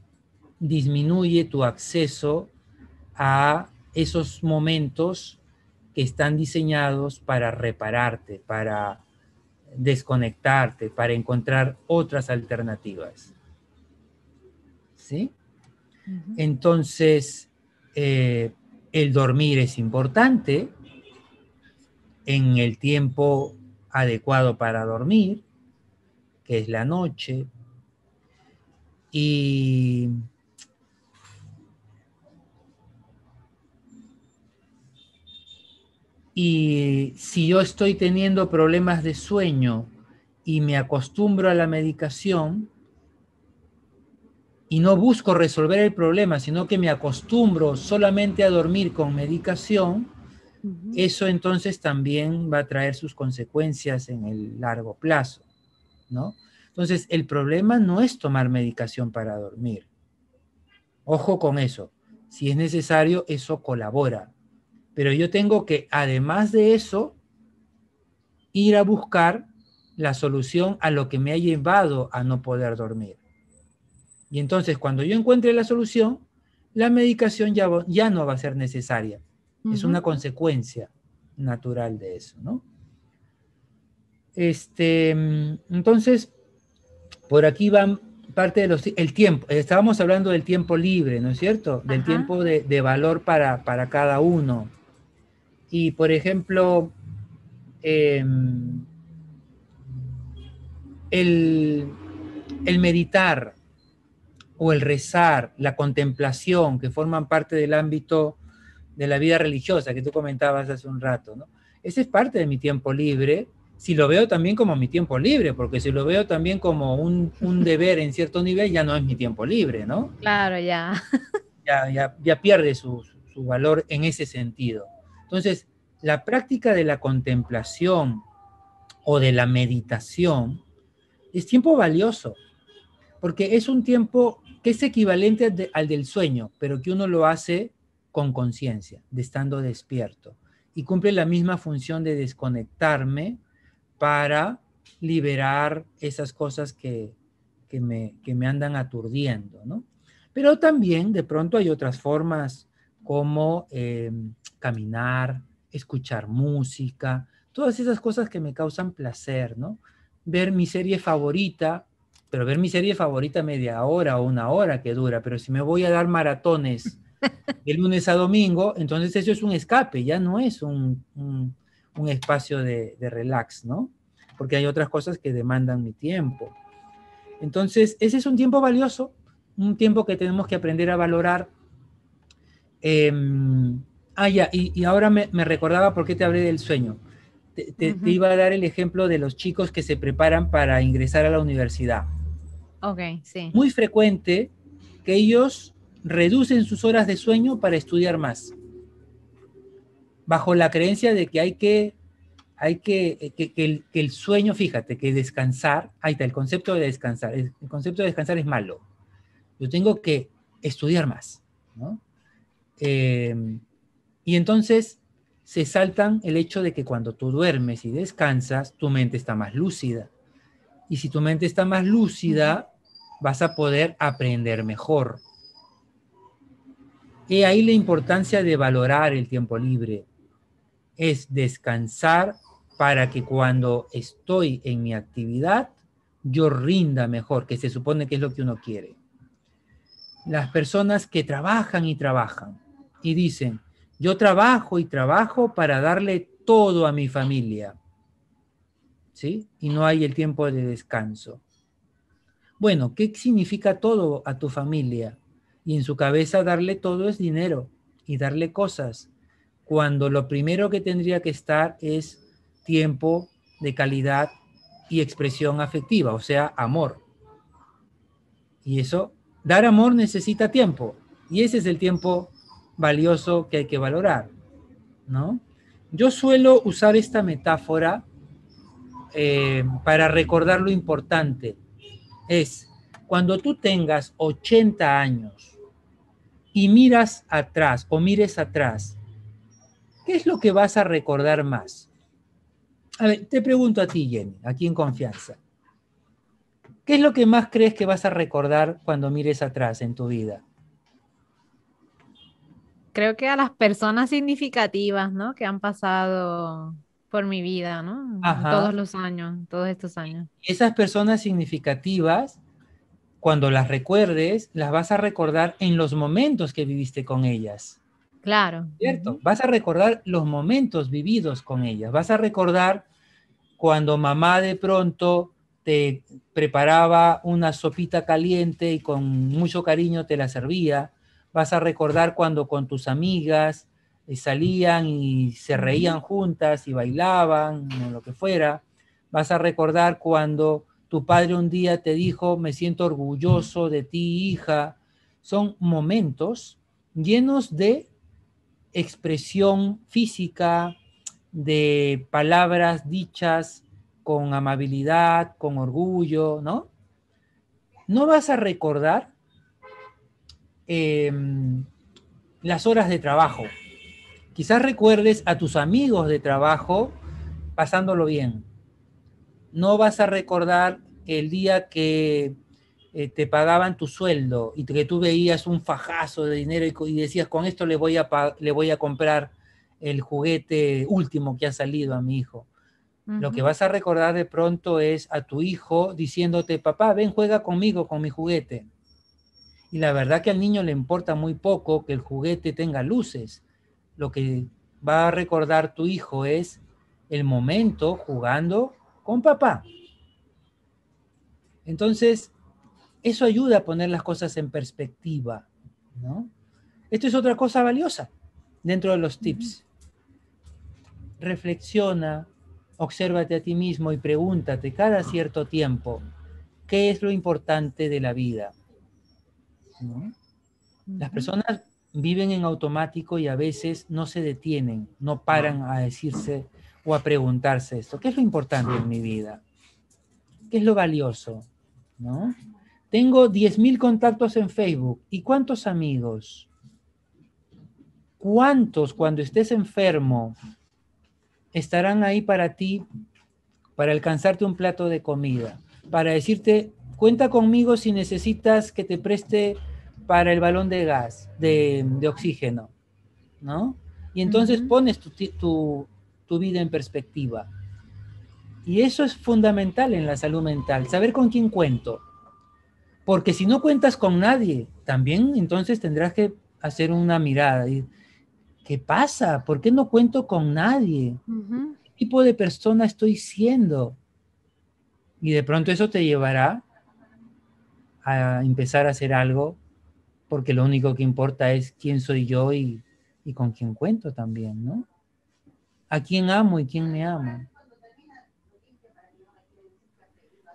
disminuye tu acceso a esos momentos que están diseñados para repararte, para desconectarte, para encontrar otras alternativas. ¿Sí? Entonces, el dormir es importante en el tiempo adecuado para dormir, que es la noche, y si yo estoy teniendo problemas de sueño y me acostumbro a la medicación y no busco resolver el problema, sino que me acostumbro solamente a dormir con medicación, eso entonces también va a traer sus consecuencias en el largo plazo, ¿no? Entonces, el problema no es tomar medicación para dormir. Ojo con eso. Si es necesario, eso colabora. Pero yo tengo que, además de eso, ir a buscar la solución a lo que me ha llevado a no poder dormir. Y entonces, cuando yo encuentre la solución, la medicación ya no va a ser necesaria. Es una consecuencia natural de eso, ¿no? Entonces, por aquí van parte de el tiempo. Estábamos hablando del tiempo libre, ¿no es cierto? Del tiempo de valor para cada uno. Y, por ejemplo, el meditar o el rezar, la contemplación, que forman parte del ámbito de la vida religiosa que tú comentabas hace un rato, ¿no? Ese es parte de mi tiempo libre, si lo veo también como mi tiempo libre, porque si lo veo también como un deber en cierto nivel, ya no es mi tiempo libre, ¿no? Claro, ya. Ya pierde su valor en ese sentido. Entonces, la práctica de la contemplación o de la meditación es tiempo valioso, porque es un tiempo que es equivalente al del sueño, pero que uno lo hace con conciencia, de estando despierto, y cumple la misma función de desconectarme para liberar esas cosas que me andan aturdiendo, ¿no? Pero también de pronto hay otras formas como caminar, escuchar música, todas esas cosas que me causan placer, ¿no? Ver mi serie favorita, pero ver mi serie favorita media hora o una hora que dura, pero si me voy a dar maratones de lunes a domingo, entonces eso es un escape, ya no es un espacio de relax, ¿no? Porque hay otras cosas que demandan mi tiempo. Entonces, ese es un tiempo valioso, un tiempo que tenemos que aprender a valorar. Y ahora me recordaba por qué te hablé del sueño. Te iba a dar el ejemplo de los chicos que se preparan para ingresar a la universidad. Ok, sí. Muy frecuente que ellos reducen sus horas de sueño para estudiar más, bajo la creencia de que el sueño, fíjate, que descansar, ahí está el concepto de descansar. El concepto de descansar es malo. Yo tengo que estudiar más, ¿no? Y entonces se saltan el hecho de que cuando tú duermes y descansas, tu mente está más lúcida. Y si tu mente está más lúcida, vas a poder aprender mejor. Y ahí la importancia de valorar el tiempo libre. Es descansar para que cuando estoy en mi actividad, yo rinda mejor, que se supone que es lo que uno quiere. las personas que trabajan y trabajan y dicen, yo trabajo y trabajo para darle todo a mi familia, ¿sí? Y no hay el tiempo de descanso. Bueno, ¿qué significa todo a tu familia? Y en su cabeza darle todo es dinero y darle cosas, cuando lo primero que tendría que estar es tiempo de calidad y expresión afectiva, o sea, amor. Y eso, dar amor necesita tiempo, y ese es el tiempo valioso que hay que valorar, ¿no? Yo suelo usar esta metáfora para recordar lo importante. Es cuando tú tengas 80 años y miras atrás o mires atrás, ¿qué es lo que vas a recordar más? A ver, te pregunto a ti, Jenny, aquí en confianza. ¿Qué es lo que más crees que vas a recordar cuando mires atrás en tu vida? Creo que a las personas significativas, ¿no? Que han pasado por mi vida, ¿no? Ajá. Todos los años, todos estos años. Esas personas significativas, cuando las recuerdes, las vas a recordar en los momentos que viviste con ellas. Claro. ¿Cierto? Vas a recordar los momentos vividos con ellas. Vas a recordar cuando mamá de pronto te preparaba una sopita caliente y con mucho cariño te la servía. Vas a recordar cuando con tus amigas salían y se reían juntas y bailaban o lo que fuera. Vas a recordar cuando tu padre un día te dijo, me siento orgulloso de ti, hija. Son momentos llenos de expresión física, de palabras dichas con amabilidad, con orgullo, ¿no? No vas a recordar eh, las horas de trabajo. Quizás recuerdes a tus amigos de trabajo pasándolo bien. No vas a recordar el día que te pagaban tu sueldo y que tú veías un fajazo de dinero y decías, con esto le voy a comprar el juguete último que ha salido a mi hijo. Lo que vas a recordar de pronto es a tu hijo diciéndote, papá, ven, juega conmigo con mi juguete. Y la verdad que al niño le importa muy poco que el juguete tenga luces. Lo que va a recordar tu hijo es el momento jugando con papá. Entonces, eso ayuda a poner las cosas en perspectiva, ¿no? Esto es otra cosa valiosa dentro de los tips. Reflexiona, obsérvate a ti mismo y pregúntate cada cierto tiempo, ¿qué es lo importante de la vida? ¿No? Las personas viven en automático y a veces no se detienen, no paran a decirse o a preguntarse esto, ¿qué es lo importante en mi vida? ¿Qué es lo valioso? ¿No? Tengo 10.000 contactos en Facebook. ¿Y cuántos amigos? ¿Cuántos cuando estés enfermo estarán ahí para ti, para alcanzarte un plato de comida? Para decirte, cuenta conmigo si necesitas que te preste para el balón de gas, de oxígeno, ¿no? Y entonces pones tu vida en perspectiva. Y eso es fundamental en la salud mental, saber con quién cuento. Porque si no cuentas con nadie, también entonces tendrás que hacer una mirada. ¿Qué pasa? ¿Por qué no cuento con nadie? ¿Qué tipo de persona estoy siendo? Y de pronto eso te llevará a empezar a hacer algo, porque lo único que importa es quién soy yo y con quién cuento también, ¿no? A quién amo y quién me ama.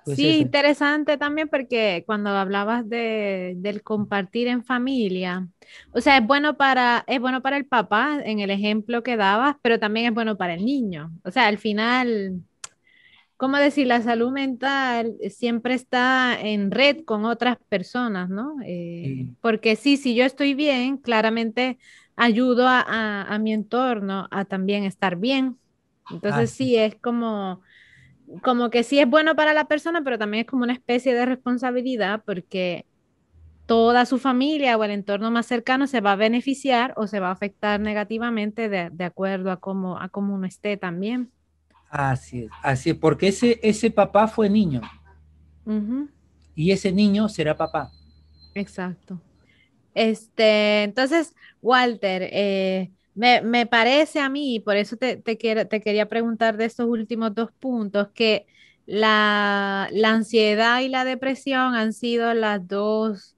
Pues Sí, eso. interesante también porque cuando hablabas del compartir en familia, o sea, es bueno para el papá en el ejemplo que dabas, pero también es bueno para el niño. O sea, al final, ¿cómo decir? La salud mental siempre está en red con otras personas, ¿no? Sí. Porque sí, si yo estoy bien, claramente ayudo a mi entorno a también estar bien. Entonces Así. sí, es como que sí es bueno para la persona, pero también es como una especie de responsabilidad porque toda su familia o el entorno más cercano se va a beneficiar o se va a afectar negativamente de acuerdo a cómo uno esté también. Así es, porque ese papá fue niño Ujú, y ese niño será papá. exacto. Entonces, Walter, me parece a mí, y por eso te quería preguntar de estos últimos dos puntos, que la ansiedad y la depresión han sido los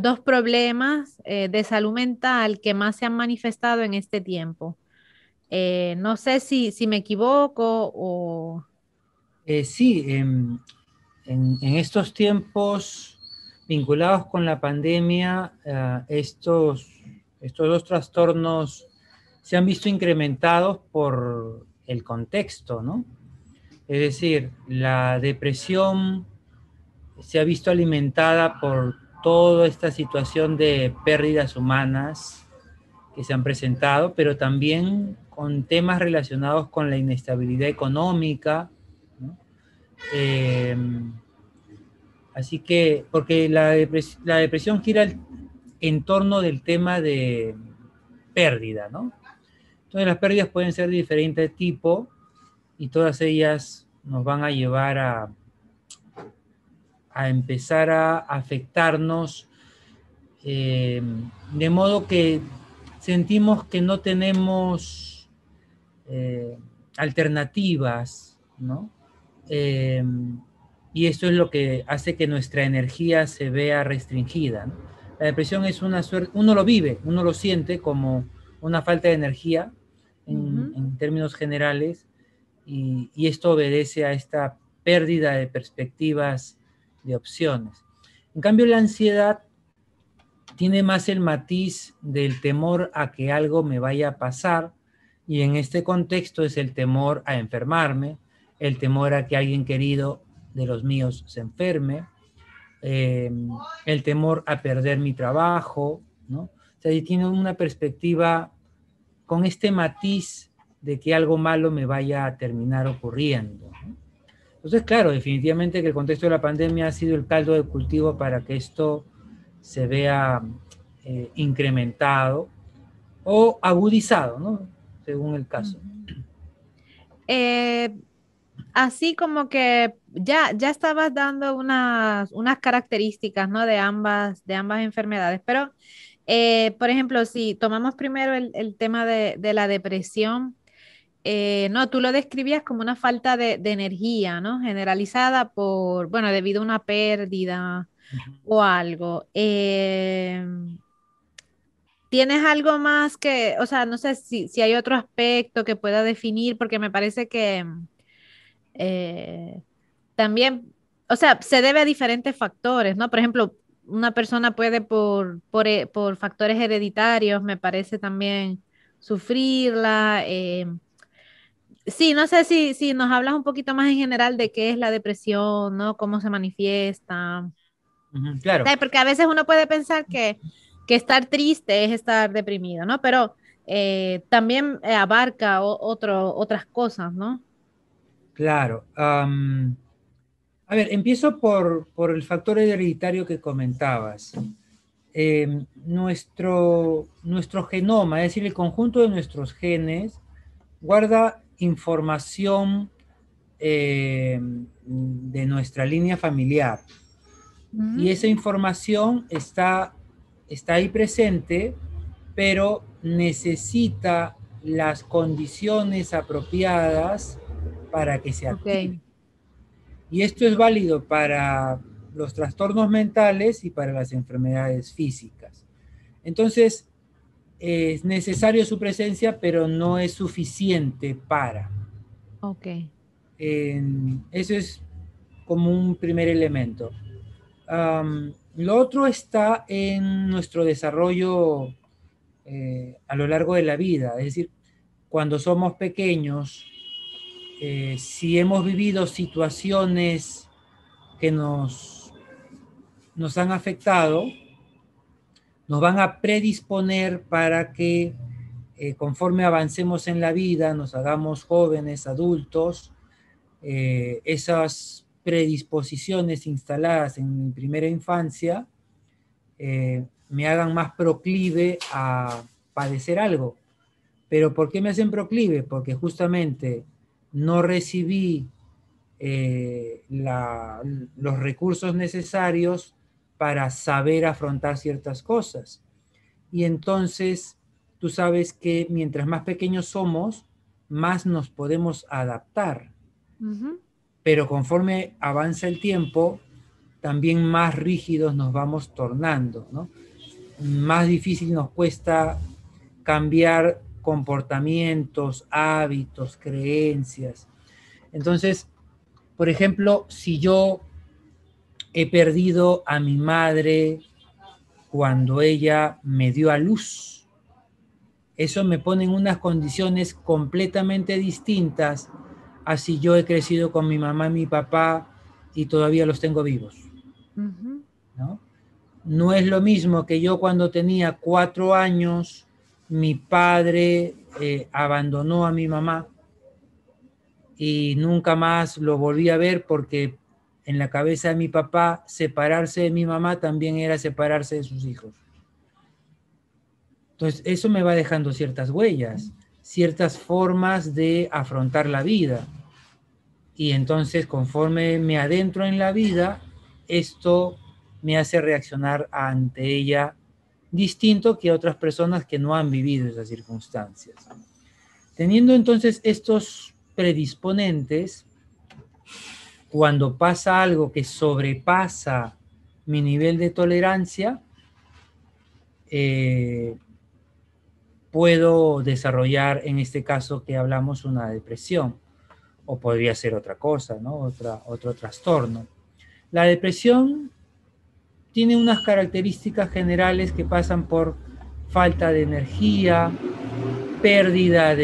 dos problemas de salud mental que más se han manifestado en este tiempo. No sé si me equivoco o... Sí, en estos tiempos vinculados con la pandemia, estos dos trastornos se han visto incrementados por el contexto, ¿no? Es decir, la depresión se ha visto alimentada por toda esta situación de pérdidas humanas que se han presentado, pero también con temas relacionados con la inestabilidad económica, ¿no? Eh, Así que, porque la depresión gira en torno del tema de pérdida, ¿no? Entonces las pérdidas pueden ser de diferente tipo y todas ellas nos van a llevar a empezar a afectarnos, de modo que sentimos que no tenemos eh, alternativas, ¿no? Eh, y esto es lo que hace que nuestra energía se vea restringida, ¿no? La depresión es una suerte, uno lo vive, uno lo siente como una falta de energía Ujú. en términos generales, y esto obedece a esta pérdida de perspectivas, de opciones. En cambio, la ansiedad tiene más el matiz del temor a que algo me vaya a pasar, y en este contexto es el temor a enfermarme, el temor a que alguien querido de los míos se enferme, eh, el temor a perder mi trabajo, ¿no? O sea, y tiene una perspectiva con este matiz de que algo malo me vaya a terminar ocurriendo, ¿no? Entonces, claro, definitivamente que el contexto de la pandemia ha sido el caldo de cultivo para que esto se vea incrementado o agudizado, ¿no? Según el caso. Ujú. Eh, Así como que ya estabas dando unas características, ¿no? De ambas enfermedades, pero, por ejemplo, si tomamos primero el tema de la depresión, no, tú lo describías como una falta de energía, ¿no? Generalizada bueno, debido a una pérdida o algo. ¿Tienes algo más que, o sea, no sé si hay otro aspecto que pueda definir, porque me parece que... eh, también, o sea, se debe a diferentes factores, ¿no? Por ejemplo, una persona puede por factores hereditarios, me parece también sufrirla. Sí, no sé si nos hablas un poquito más en general de qué es la depresión, ¿no? Cómo se manifiesta. Claro, Porque a veces uno puede pensar que estar triste es estar deprimido, ¿no? Pero también abarca otras cosas, ¿no? claro. A ver, empiezo por el factor hereditario que comentabas. Nuestro genoma, es decir, el conjunto de nuestros genes, guarda información de nuestra línea familiar. Y Ujú. esa información está ahí presente, pero necesita las condiciones apropiadas para que se active. Ok. Y esto es válido para los trastornos mentales y para las enfermedades físicas. Entonces, es necesario su presencia, pero no es suficiente para. Ok. Eso es como un primer elemento. Lo otro está en nuestro desarrollo a lo largo de la vida. Es decir, cuando somos pequeños, si hemos vivido situaciones que nos han afectado, nos van a predisponer para que conforme avancemos en la vida, nos hagamos jóvenes, adultos, esas predisposiciones instaladas en mi primera infancia me hagan más proclive a padecer algo. ¿Pero por qué me hacen proclive? Porque justamente no recibí los recursos necesarios para saber afrontar ciertas cosas. y entonces tú sabes que mientras más pequeños somos, más nos podemos adaptar. Pero conforme avanza el tiempo, también más rígidos nos vamos tornando, ¿no? Más difícil nos cuesta cambiar comportamientos, hábitos, creencias. Entonces, por ejemplo, si yo he perdido a mi madre cuando ella me dio a luz, eso me pone en unas condiciones completamente distintas a si yo he crecido con mi mamá y mi papá y todavía los tengo vivos, ¿no? No es lo mismo que yo cuando tenía 4 años, mi padre abandonó a mi mamá y nunca más lo volví a ver porque en la cabeza de mi papá separarse de mi mamá también era separarse de sus hijos. Entonces eso me va dejando ciertas huellas, ciertas formas de afrontar la vida. Y entonces conforme me adentro en la vida, esto me hace reaccionar ante ella distinto que otras personas que no han vivido esas circunstancias. Teniendo entonces estos predisponentes, cuando pasa algo que sobrepasa mi nivel de tolerancia, puedo desarrollar, en este caso que hablamos, una depresión, o podría ser otra cosa, ¿no? Otro trastorno. La depresión tiene unas características generales que pasan por falta de energía, pérdida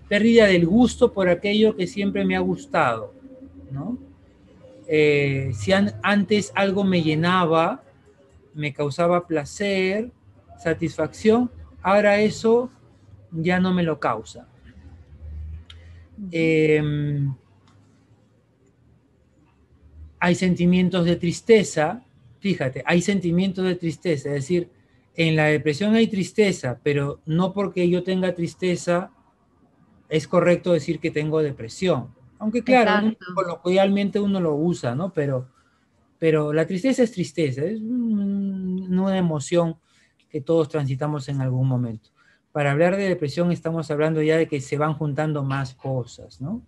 pérdida del gusto por aquello que siempre me ha gustado, ¿no? Si antes algo me llenaba, me causaba placer, satisfacción, ahora eso ya no me lo causa. Hay sentimientos de tristeza, fíjate, hay sentimientos de tristeza, es decir, en la depresión hay tristeza, pero no porque yo tenga tristeza es correcto decir que tengo depresión. Aunque claro, coloquialmente uno lo usa, ¿no? Pero la tristeza es tristeza, es una emoción que todos transitamos en algún momento. Para hablar de depresión estamos hablando ya de que se van juntando más cosas, ¿no?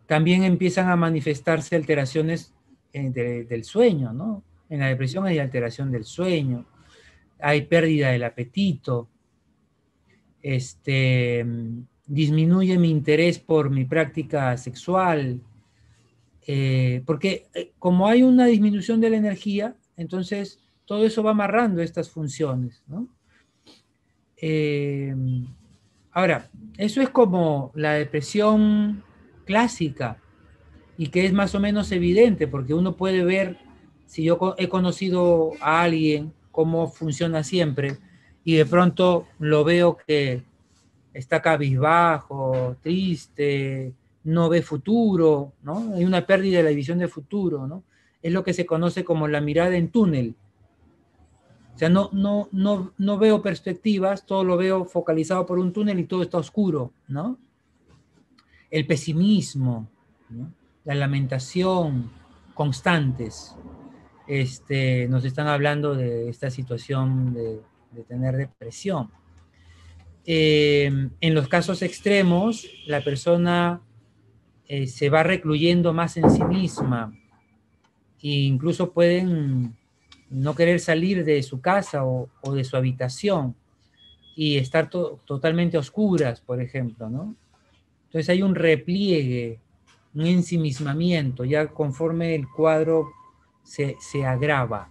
También empiezan a manifestarse alteraciones del sueño, ¿no? En la depresión hay alteración del sueño, hay pérdida del apetito, disminuye mi interés por mi práctica sexual, porque como hay una disminución de la energía, entonces todo eso va amarrando estas funciones, ¿no? Ahora, eso es como la depresión clásica y que es más o menos evidente porque uno puede ver, si yo he conocido a alguien cómo funciona siempre y de pronto lo veo que está cabizbajo, triste, no ve futuro, ¿no? Hay una pérdida de la visión de futuro, ¿no? Es lo que se conoce como la mirada en túnel. O sea, no veo perspectivas, todo lo veo focalizado por un túnel y todo está oscuro, ¿no? El pesimismo, ¿no? La lamentación constantes. Nos están hablando de esta situación de tener depresión. En los casos extremos, la persona se va recluyendo más en sí misma e incluso pueden no querer salir de su casa o de su habitación y estar totalmente a oscuras, por ejemplo, ¿no? Entonces hay un repliegue, un ensimismamiento, ya conforme el cuadro se agrava.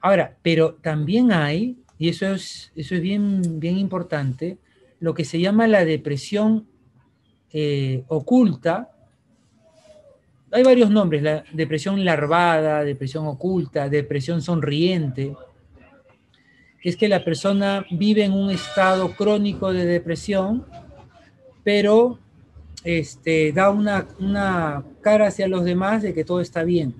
Ahora, pero también hay, y eso es bien importante, lo que se llama la depresión oculta. Hay varios nombres, la depresión larvada, depresión oculta, depresión sonriente, que es que la persona vive en un estado crónico de depresión, pero da una cara hacia los demás de que todo está bien.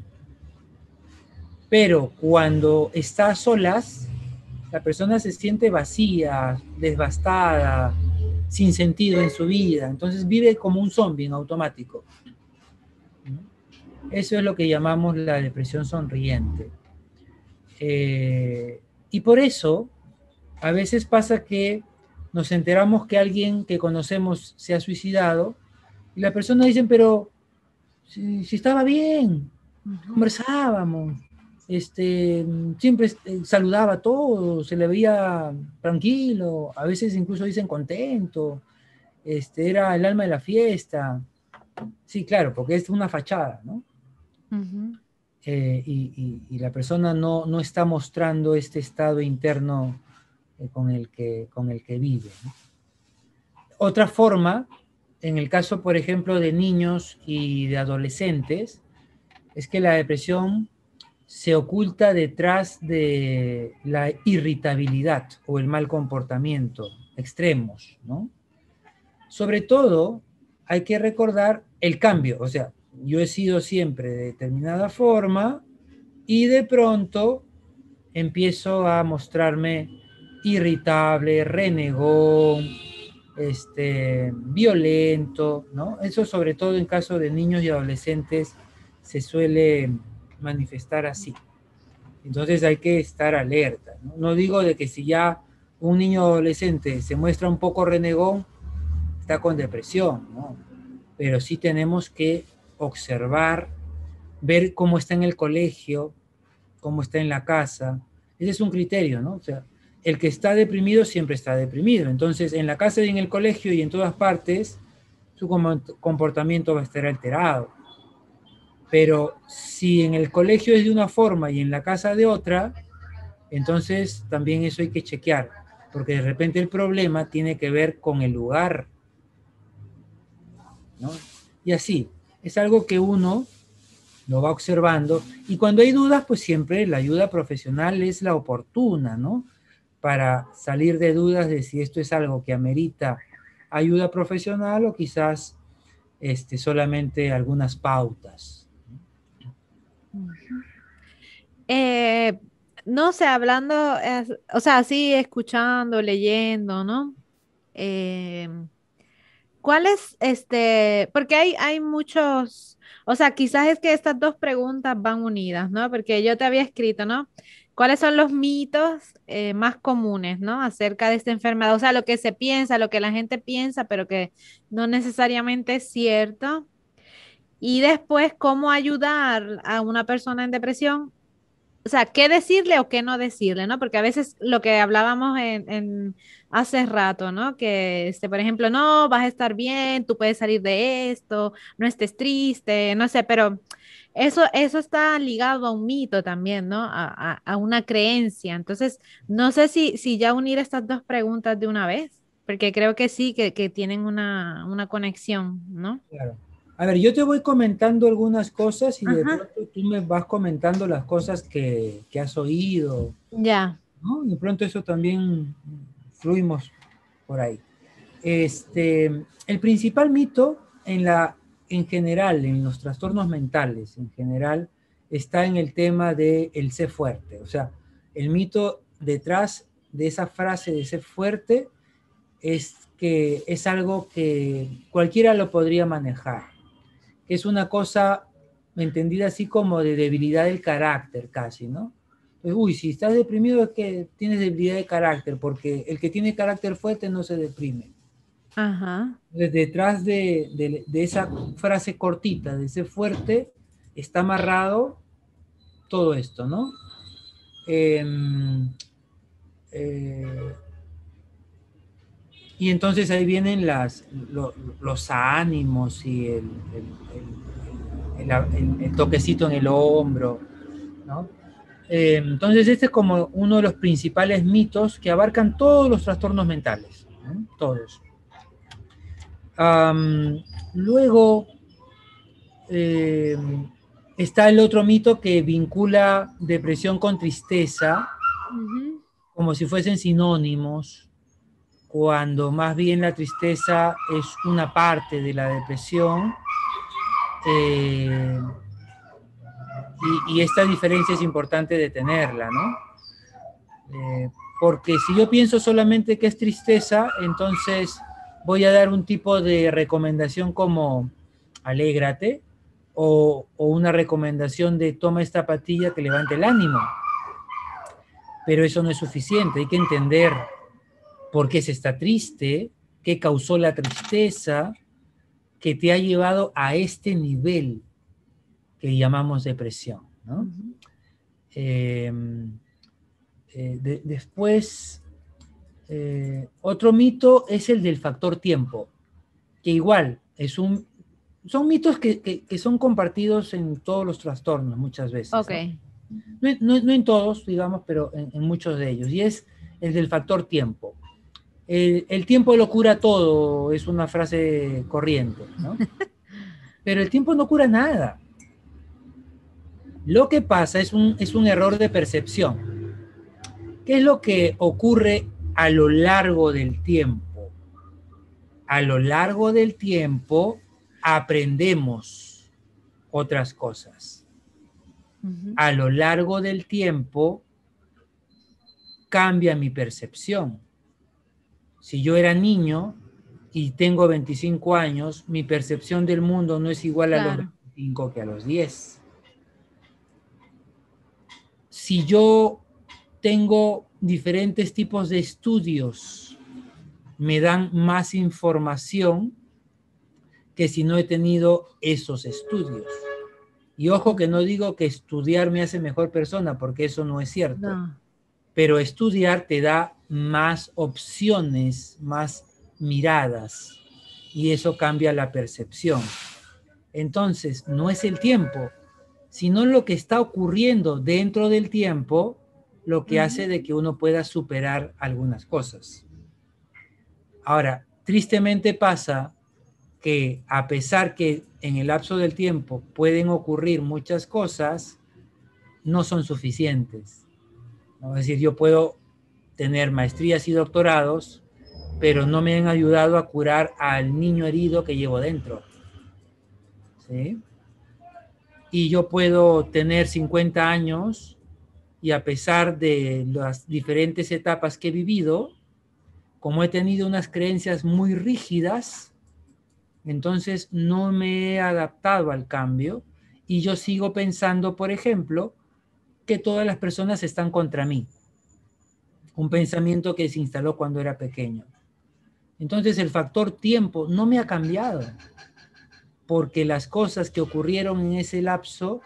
Pero cuando está a solas, la persona se siente vacía, devastada, sin sentido en su vida. Entonces vive como un zombie en automático. Eso es lo que llamamos la depresión sonriente. Y por eso, a veces pasa que nos enteramos que alguien que conocemos se ha suicidado y la persona dice, pero si estaba bien, conversábamos, siempre saludaba a todos, se le veía tranquilo, a veces incluso dicen contento, era el alma de la fiesta. Sí, claro, porque es una fachada, ¿no? Y la persona no está mostrando este estado interno con el que vive, ¿no? Otra forma, en el caso, por ejemplo, de niños y de adolescentes, es que la depresión se oculta detrás de la irritabilidad o el mal comportamiento extremos, ¿no? Sobre todo, hay que recordar el cambio, o sea, yo he sido siempre de determinada forma y de pronto empiezo a mostrarme irritable, renegón, violento, ¿no? Eso sobre todo en caso de niños y adolescentes se suele manifestar así. Entonces hay que estar alerta, ¿no? No digo de que si ya un niño adolescente se muestra un poco renegón, está con depresión, ¿no? Pero sí tenemos que observar, ver cómo está en el colegio, cómo está en la casa. Ese es un criterio, ¿no? O sea, el que está deprimido siempre está deprimido. Entonces, en la casa y en el colegio y en todas partes, su comportamiento va a estar alterado. Pero si en el colegio es de una forma y en la casa de otra, entonces también eso hay que chequear, porque de repente el problema tiene que ver con el lugar, ¿no? Y así, es algo que uno lo va observando, y cuando hay dudas, pues siempre la ayuda profesional es la oportuna, ¿no? Para salir de dudas de si esto es algo que amerita ayuda profesional o quizás solamente algunas pautas. No sé, hablando, o sea, así escuchando, leyendo, ¿no? ¿Cuál es porque hay muchos, o sea, quizás es que estas dos preguntas van unidas, ¿no? Porque yo te había escrito, ¿no? ¿Cuáles son los mitos más comunes, ¿no? Acerca de esta enfermedad, o sea, lo que se piensa, lo que la gente piensa, pero que no necesariamente es cierto. Y después, ¿cómo ayudar a una persona en depresión? O sea, qué decirle o qué no decirle, ¿no? Porque a veces lo que hablábamos en hace rato, ¿no? Que, por ejemplo, no, vas a estar bien, tú puedes salir de esto, no estés triste, no sé, pero eso está ligado a un mito también, ¿no? A una creencia. Entonces, no sé si ya unir estas dos preguntas de una vez, porque creo que sí, que tienen una conexión, ¿no? Claro. A ver, yo te voy comentando algunas cosas y de Ajá, pronto tú me vas comentando las cosas que has oído, ya. ¿no? De pronto eso también fluimos por ahí. El principal mito en general, en los trastornos mentales en general, está en el tema de el ser fuerte. O sea, el mito detrás de esa frase de ser fuerte es que es algo que cualquiera lo podría manejar. Es una cosa entendida así como de debilidad del carácter casi, ¿no? Pues, uy, si estás deprimido es que tienes debilidad de carácter, porque el que tiene carácter fuerte no se deprime. Ajá. Detrás de esa frase cortita, de ser fuerte, está amarrado todo esto, ¿no? Eh, eh, y entonces ahí vienen los ánimos y el toquecito en el hombro, ¿no? Entonces este es como uno de los principales mitos que abarcan todos los trastornos mentales, ¿no? Todos. Luego está el otro mito que vincula depresión con tristeza, Ujú. como si fuesen sinónimos, cuando más bien la tristeza es una parte de la depresión. eh, y esta diferencia es importante de tenerla, ¿no? Porque si yo pienso solamente que es tristeza, entonces voy a dar un tipo de recomendación como alégrate o una recomendación de toma esta pastilla que levante el ánimo. Pero eso no es suficiente, hay que entender por qué se está triste, qué causó la tristeza que te ha llevado a este nivel que llamamos depresión, ¿no? Ujú. Después, otro mito es el del factor tiempo, que igual son mitos que son compartidos en todos los trastornos muchas veces, Ok. ¿no? No en todos, digamos, pero en muchos de ellos, y es el del factor tiempo. El tiempo lo cura todo, es una frase corriente, ¿no? Pero el tiempo no cura nada. Lo que pasa es un error de percepción. ¿Qué es lo que ocurre a lo largo del tiempo? A lo largo del tiempo aprendemos otras cosas. Ujú. A lo largo del tiempo cambia mi percepción. Si yo era niño y tengo 25 años, mi percepción del mundo no es igual a los Claro. 25 que a los 10. Si yo tengo diferentes tipos de estudios, me dan más información que si no he tenido esos estudios. Y ojo que no digo que estudiar me hace mejor persona, porque eso no es cierto. No. Pero estudiar te da más opciones, más miradas, y eso cambia la percepción. Entonces, no es el tiempo, sino lo que está ocurriendo dentro del tiempo, lo que hace de que uno pueda superar algunas cosas. Ahora, tristemente pasa que a pesar que en el lapso del tiempo pueden ocurrir muchas cosas, no son suficientes, ¿no? Es decir, yo puedo tener maestrías y doctorados, pero no me han ayudado a curar al niño herido que llevo dentro, ¿sí? Y yo puedo tener 50 años y a pesar de las diferentes etapas que he vivido, como he tenido unas creencias muy rígidas, entonces no me he adaptado al cambio y yo sigo pensando, por ejemplo, que todas las personas están contra mí. Un pensamiento que se instaló cuando era pequeño. Entonces el factor tiempo no me ha cambiado, porque las cosas que ocurrieron en ese lapso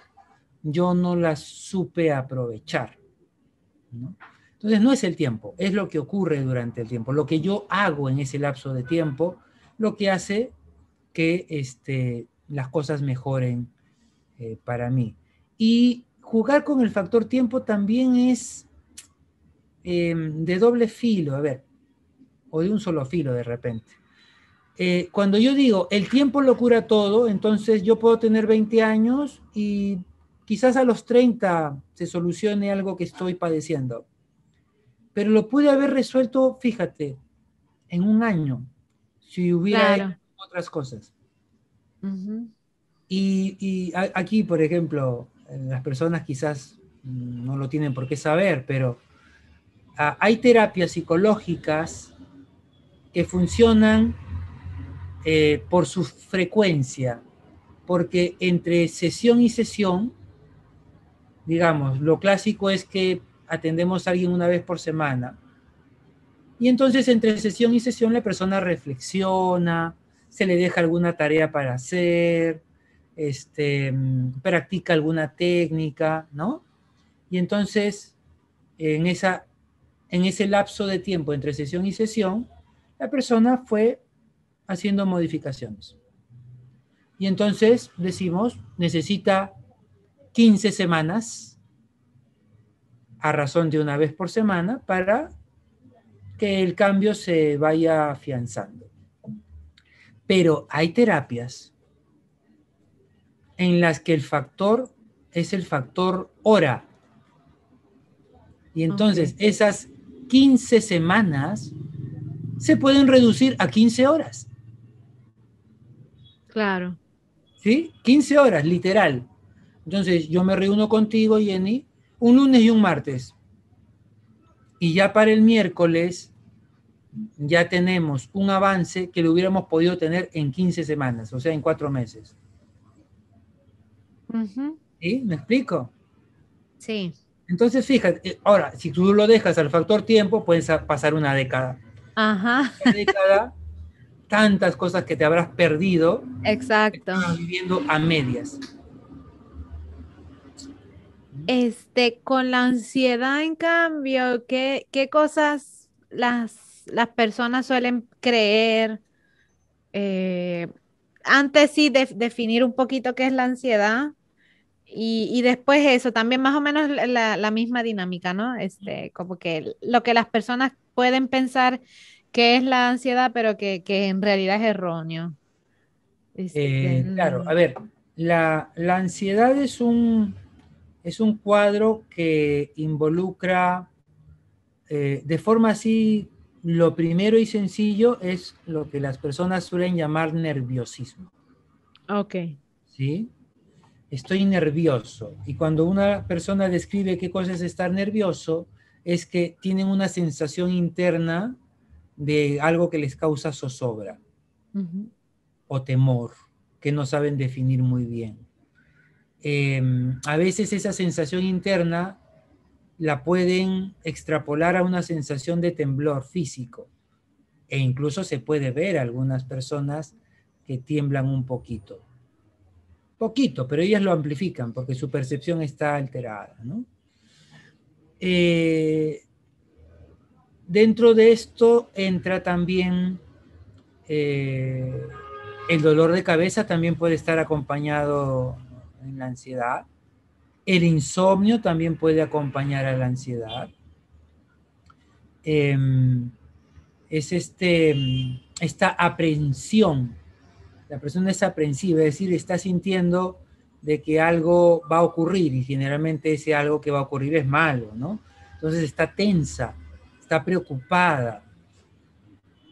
yo no las supe aprovechar, ¿no? Entonces no es el tiempo, es lo que ocurre durante el tiempo, lo que yo hago en ese lapso de tiempo, lo que hace que las cosas mejoren para mí. Y jugar con el factor tiempo también es de doble filo, a ver, o de un solo filo de repente. Cuando yo digo el tiempo lo cura todo, entonces yo puedo tener 20 años y quizás a los 30 se solucione algo que estoy padeciendo. Pero lo pude haber resuelto, fíjate, en un año, si hubiera hecho Claro. otras cosas. Ujú. Y aquí, por ejemplo, las personas quizás no lo tienen por qué saber, pero hay terapias psicológicas que funcionan por su frecuencia, porque entre sesión y sesión, digamos, lo clásico es que atendemos a alguien una vez por semana, y entonces entre sesión y sesión la persona reflexiona, se le deja alguna tarea para hacer, practica alguna técnica, ¿no? Y entonces, en, en ese lapso de tiempo entre sesión y sesión, la persona fue haciendo modificaciones. Y entonces decimos, necesita 15 semanas a razón de una vez por semana para que el cambio se vaya afianzando. Pero hay terapias en las que el factor es el factor hora. Y entonces Ok. esas 15 semanas se pueden reducir a 15 horas. Claro. ¿Sí? 15 horas, literal. Entonces yo me reúno contigo, Jenny, un lunes y un martes. Y ya para el miércoles ya tenemos un avance que lo hubiéramos podido tener en 15 semanas, o sea, en 4 meses. ¿Sí? ¿Me explico? Sí. Entonces, fíjate, ahora, si tú lo dejas al factor tiempo, puedes pasar una década. Ajá. Una década, tantas cosas que te habrás perdido, Exacto. estabas viviendo a medias. Con la ansiedad, en cambio, ¿qué cosas las personas suelen creer? Eh, Antes sí, definir un poquito qué es la ansiedad y después eso, también más o menos la misma dinámica, ¿no? Como que lo que las personas pueden pensar que es la ansiedad, pero que en realidad es erróneo. Claro, a ver, la ansiedad es un cuadro que involucra, de forma así, lo primero y sencillo es lo que las personas suelen llamar nerviosismo, Ok. ¿sí? Estoy nervioso. Y cuando una persona describe qué cosa es estar nervioso, es que tienen una sensación interna de algo que les causa zozobra Ujú. o temor, que no saben definir muy bien. A veces esa sensación interna la pueden extrapolar a una sensación de temblor físico e incluso se puede ver a algunas personas que tiemblan un poquito. Poquito, pero ellas lo amplifican porque su percepción está alterada, ¿no? Eh, Dentro de esto entra también eh, el dolor de cabeza, también puede estar acompañado en la ansiedad. El insomnio también puede acompañar a la ansiedad. Eh, es esta aprehensión. La persona es aprensiva, es decir, está sintiendo de que algo va a ocurrir y generalmente ese algo que va a ocurrir es malo, ¿no? Entonces está tensa, está preocupada.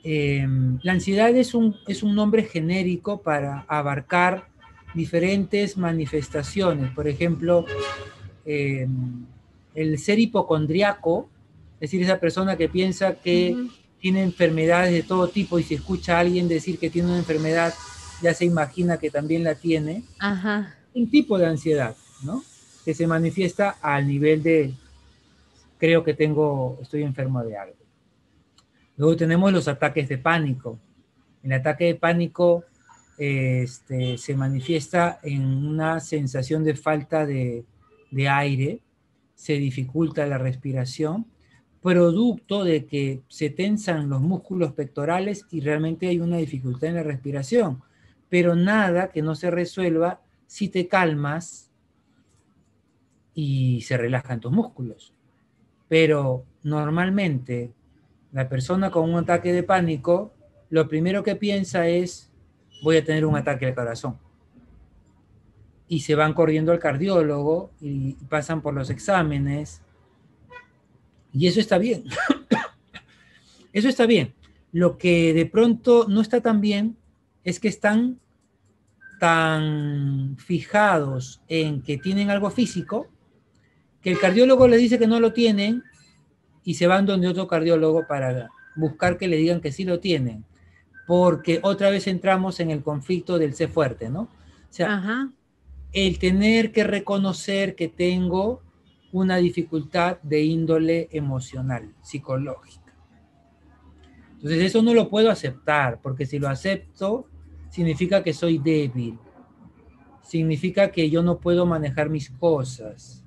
La ansiedad es un nombre genérico para abarcar diferentes manifestaciones. Por ejemplo, eh, el ser hipocondriaco, es decir, esa persona que piensa que Ujú. tiene enfermedades de todo tipo y si escucha a alguien decir que tiene una enfermedad, ya se imagina que también la tiene. Ajá. Un tipo de ansiedad, ¿no? Que se manifiesta al nivel de, creo que estoy enfermo de algo. Luego tenemos los ataques de pánico. El ataque de pánico se manifiesta en una sensación de falta de aire, se dificulta la respiración, producto de que se tensan los músculos pectorales y realmente hay una dificultad en la respiración, pero nada que no se resuelva si te calmas y se relajan tus músculos. Pero normalmente la persona con un ataque de pánico, lo primero que piensa es, voy a tener un ataque al corazón. Y se van corriendo al cardiólogo y pasan por los exámenes. Y eso está bien. Eso está bien. Lo que de pronto no está tan bien es que están tan fijados en que tienen algo físico que el cardiólogo les dice que no lo tienen y se van donde otro cardiólogo para buscar que le digan que sí lo tienen, porque otra vez entramos en el conflicto del ser fuerte, ¿no? O sea, Ajá. el tener que reconocer que tengo una dificultad de índole emocional, psicológica. Entonces eso no lo puedo aceptar, porque si lo acepto, significa que soy débil, significa que yo no puedo manejar mis cosas,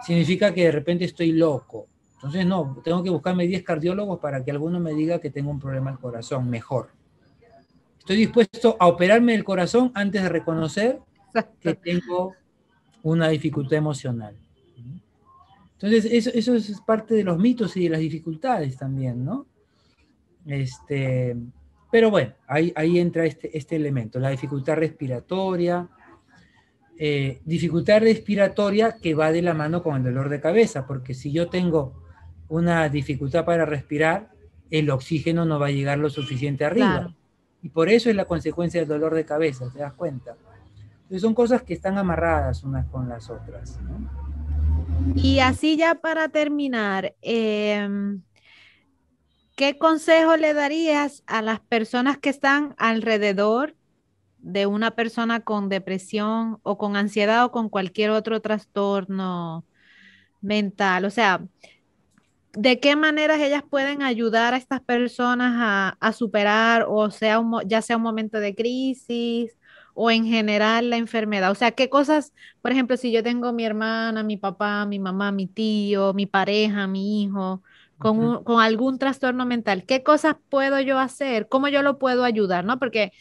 significa que de repente estoy loco. Entonces, no, tengo que buscarme 10 cardiólogos para que alguno me diga que tengo un problema al corazón, mejor. Estoy dispuesto a operarme el corazón antes de reconocer que Exacto. tengo una dificultad emocional. Entonces, eso es parte de los mitos y de las dificultades también, ¿no? Pero bueno, ahí entra este elemento, la dificultad respiratoria que va de la mano con el dolor de cabeza, porque si yo tengo una dificultad para respirar, el oxígeno no va a llegar lo suficiente arriba. Claro. Y por eso es la consecuencia del dolor de cabeza, ¿te das cuenta? Entonces son cosas que están amarradas unas con las otras, ¿no? Y así ya para terminar, ¿qué consejo le darías a las personas que están alrededor de una persona con depresión o con ansiedad o con cualquier otro trastorno mental? O sea, ¿de qué maneras ellas pueden ayudar a estas personas a superar o sea ya sea un momento de crisis o en general la enfermedad? O sea, ¿qué cosas, por ejemplo, si yo tengo mi hermana, mi papá, mi mamá, mi tío, mi pareja, mi hijo, Ujú. con algún trastorno mental, ¿qué cosas puedo yo hacer? ¿Cómo yo lo puedo ayudar? ¿No? Porque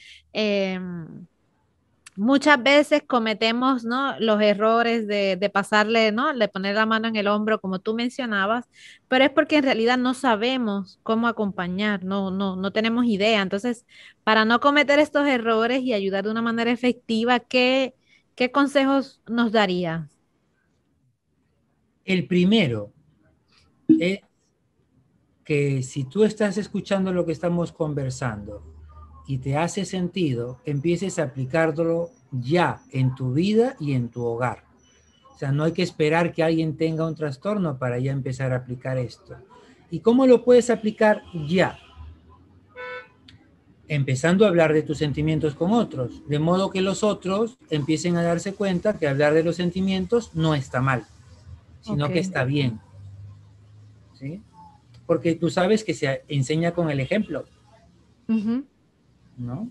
muchas veces cometemos, ¿no?, los errores de pasarle, ¿no?, de poner la mano en el hombro, como tú mencionabas, pero es porque en realidad no sabemos cómo acompañar, no tenemos idea. Entonces, para no cometer estos errores y ayudar de una manera efectiva, ¿qué consejos nos darías? El primero es que si tú estás escuchando lo que estamos conversando y te hace sentido, empieces a aplicarlo ya en tu vida y en tu hogar. O sea, no hay que esperar que alguien tenga un trastorno para ya empezar a aplicar esto. ¿Y cómo lo puedes aplicar ya? Empezando a hablar de tus sentimientos con otros, de modo que los otros empiecen a darse cuenta que hablar de los sentimientos no está mal, Ok. sino que está bien, ¿sí? Porque tú sabes que se enseña con el ejemplo, Ujú. ¿no?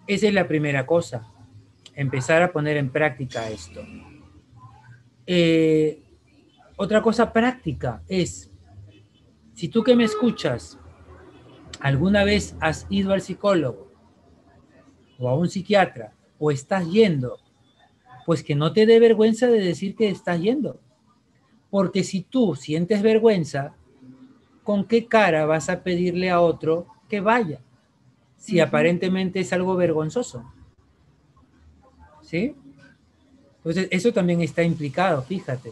Esa es la primera cosa, empezar a poner en práctica esto. Eh, Otra cosa práctica es, si tú que me escuchas, alguna vez has ido al psicólogo o a un psiquiatra o estás yendo, pues que no te dé vergüenza de decir que estás yendo. Porque si tú sientes vergüenza, ¿con qué cara vas a pedirle a otro que vaya? Si Ujú. aparentemente es algo vergonzoso, ¿sí? Entonces, eso también está implicado, fíjate.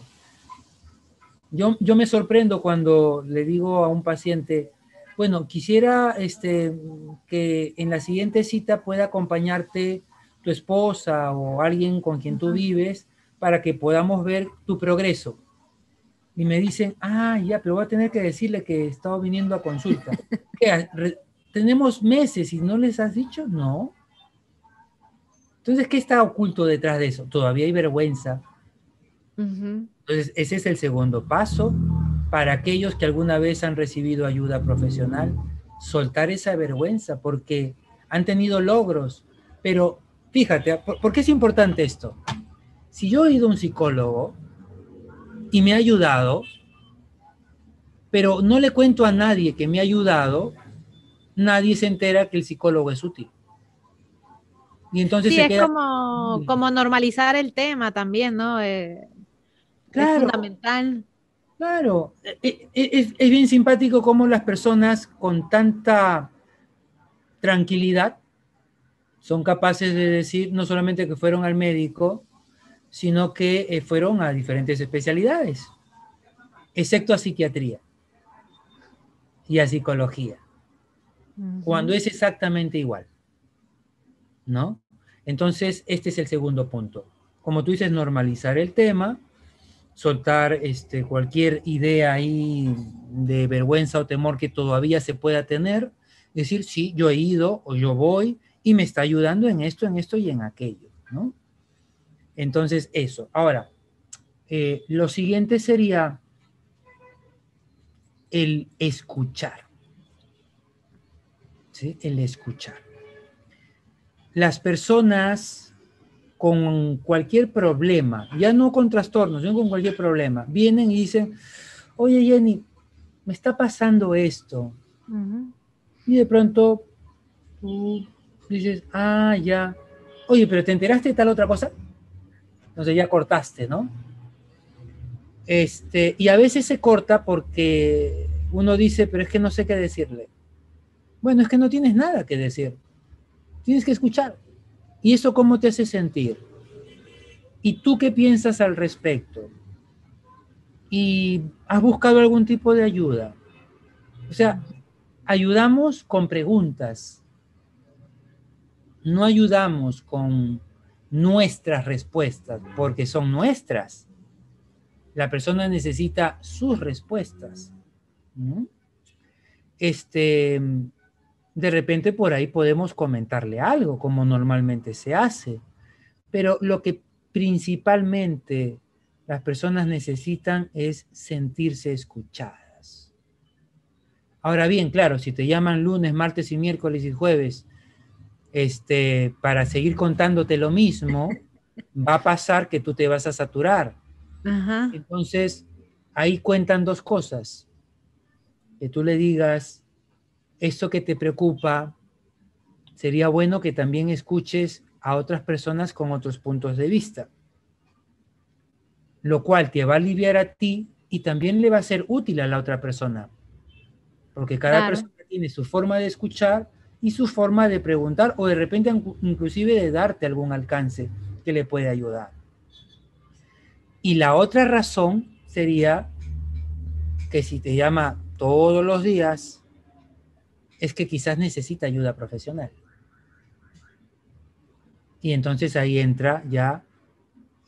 Yo me sorprendo cuando le digo a un paciente, bueno, quisiera que en la siguiente cita pueda acompañarte tu esposa o alguien con quien tú Ujú. vives para que podamos ver tu progreso. Y me dicen, ah, ya, pero voy a tener que decirle que he estado viniendo a consulta. ¿Qué? ¿Tenemos meses y no les has dicho? No. Entonces, ¿qué está oculto detrás de eso? Todavía hay vergüenza. Ujú. Entonces, ese es el segundo paso para aquellos que alguna vez han recibido ayuda profesional, soltar esa vergüenza porque han tenido logros. Pero fíjate, ¿por qué es importante esto? Si yo he ido a un psicólogo y me ha ayudado, pero no le cuento a nadie que me ha ayudado, nadie se entera que el psicólogo es útil. Y entonces Sí, se es queda... como normalizar el tema también, ¿no? Es Claro, fundamental. claro. Es bien simpático cómo las personas con tanta tranquilidad son capaces de decir no solamente que fueron al médico, sino que fueron a diferentes especialidades, excepto a psiquiatría y a psicología, cuando Ujú. es exactamente igual, ¿no? Entonces, este es el segundo punto. Como tú dices, normalizar el tema, soltar cualquier idea ahí de vergüenza o temor que todavía se pueda tener, decir, sí, yo he ido o yo voy y me está ayudando en esto y en aquello, ¿no? Entonces, eso. Ahora, lo siguiente sería el escuchar, ¿sí? El escuchar. Las personas con cualquier problema, ya no con trastornos, sino con cualquier problema, vienen y dicen, oye Jenny, me está pasando esto. Ujú. Y de pronto tú dices, ah, ya. Oye, pero ¿te enteraste de tal otra cosa? Entonces ya cortaste, ¿no? Y a veces se corta porque uno dice, pero es que no sé qué decirle. Bueno, es que no tienes nada que decir. Tienes que escuchar. ¿Y eso cómo te hace sentir? ¿Y tú qué piensas al respecto? ¿Y has buscado algún tipo de ayuda? O sea, ayudamos con preguntas, no ayudamos con nuestras respuestas, porque son nuestras. La persona necesita sus respuestas, ¿no? de repente por ahí podemos comentarle algo, como normalmente se hace. Pero lo que principalmente las personas necesitan es sentirse escuchadas. Ahora bien, claro, si te llaman lunes, martes y miércoles y jueves, para seguir contándote lo mismo, va a pasar que tú te vas a saturar. Ajá. Entonces, ahí cuentan dos cosas. Que tú le digas, esto que te preocupa, sería bueno que también escuches a otras personas con otros puntos de vista, lo cual te va a aliviar a ti y también le va a ser útil a la otra persona, porque cada Claro. persona tiene su forma de escuchar y su forma de preguntar o de repente inclusive de darte algún alcance que le puede ayudar. Y la otra razón sería que si te llama todos los días, es que quizás necesita ayuda profesional. Y entonces ahí entra ya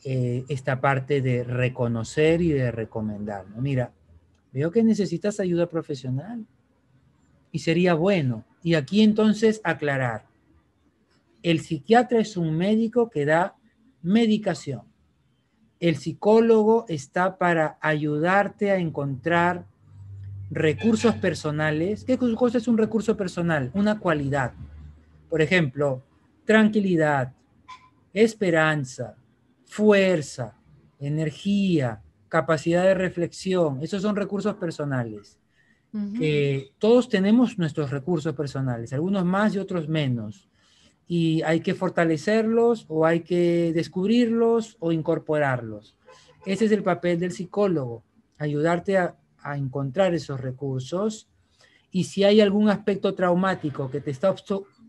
esta parte de reconocer y de recomendar, ¿no? Mira, veo que necesitas ayuda profesional y sería bueno. Y aquí entonces aclarar, el psiquiatra es un médico que da medicación. El psicólogo está para ayudarte a encontrar recursos personales. ¿Qué cosa es un recurso personal? Una cualidad. Por ejemplo, tranquilidad, esperanza, fuerza, energía, capacidad de reflexión. Esos son recursos personales. Que todos tenemos nuestros recursos personales, algunos más y otros menos. Y hay que fortalecerlos o hay que descubrirlos o incorporarlos. Ese es el papel del psicólogo, ayudarte a encontrar esos recursos. Y si hay algún aspecto traumático que te está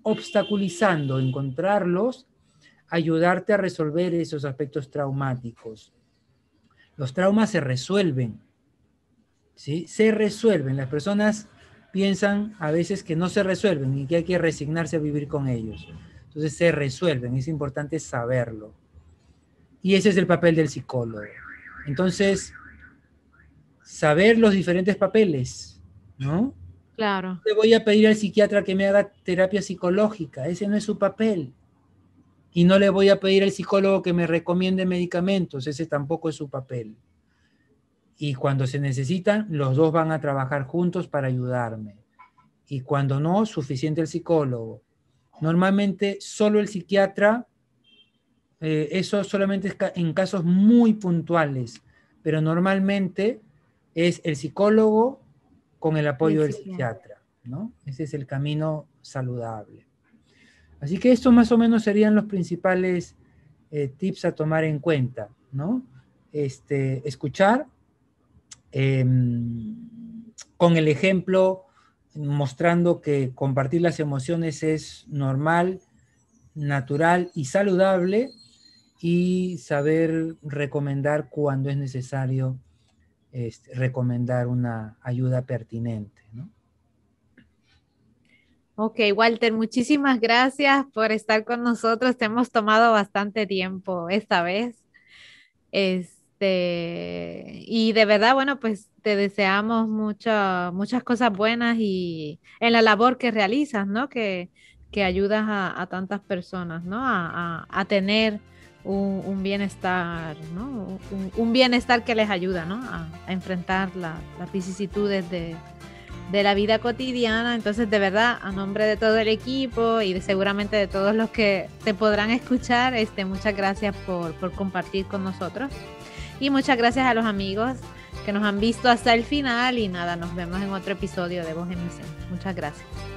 obstaculizando encontrarlos, ayudarte a resolver esos aspectos traumáticos. Los traumas se resuelven, ¿sí? Se resuelven. Las personas piensan a veces que no se resuelven y que hay que resignarse a vivir con ellos. Entonces se resuelven, es importante saberlo. Y ese es el papel del psicólogo. Entonces, saber los diferentes papeles, ¿no? Claro. Le voy a pedir al psiquiatra que me haga terapia psicológica, ese no es su papel. Y no le voy a pedir al psicólogo que me recomiende medicamentos, ese tampoco es su papel. Y cuando se necesitan, los dos van a trabajar juntos para ayudarme. Y cuando no, suficiente el psicólogo. Normalmente solo el psiquiatra, eso solamente es en casos muy puntuales, pero normalmente es el psicólogo con el apoyo del psiquiatra, ¿no? Ese es el camino saludable. Así que estos más o menos serían los principales tips a tomar en cuenta, ¿no? Escuchar, con el ejemplo, mostrando que compartir las emociones es normal, natural y saludable, y saber recomendar cuando es necesario recomendar una ayuda pertinente, ¿no? Ok, Walter, muchísimas gracias por estar con nosotros. Te hemos tomado bastante tiempo esta vez. Y de verdad, bueno, pues te deseamos muchas cosas buenas y en la labor que realizas, ¿no? Que ayudas a tantas personas, ¿no? A tener un bienestar, ¿no? Un bienestar que les ayuda, ¿no? A enfrentar las vicisitudes de la vida cotidiana. Entonces, de verdad, a nombre de todo el equipo y seguramente de todos los que te podrán escuchar, muchas gracias por compartir con nosotros. Y muchas gracias a los amigos que nos han visto hasta el final y nada, nos vemos en otro episodio de Voz en Misión. Muchas gracias.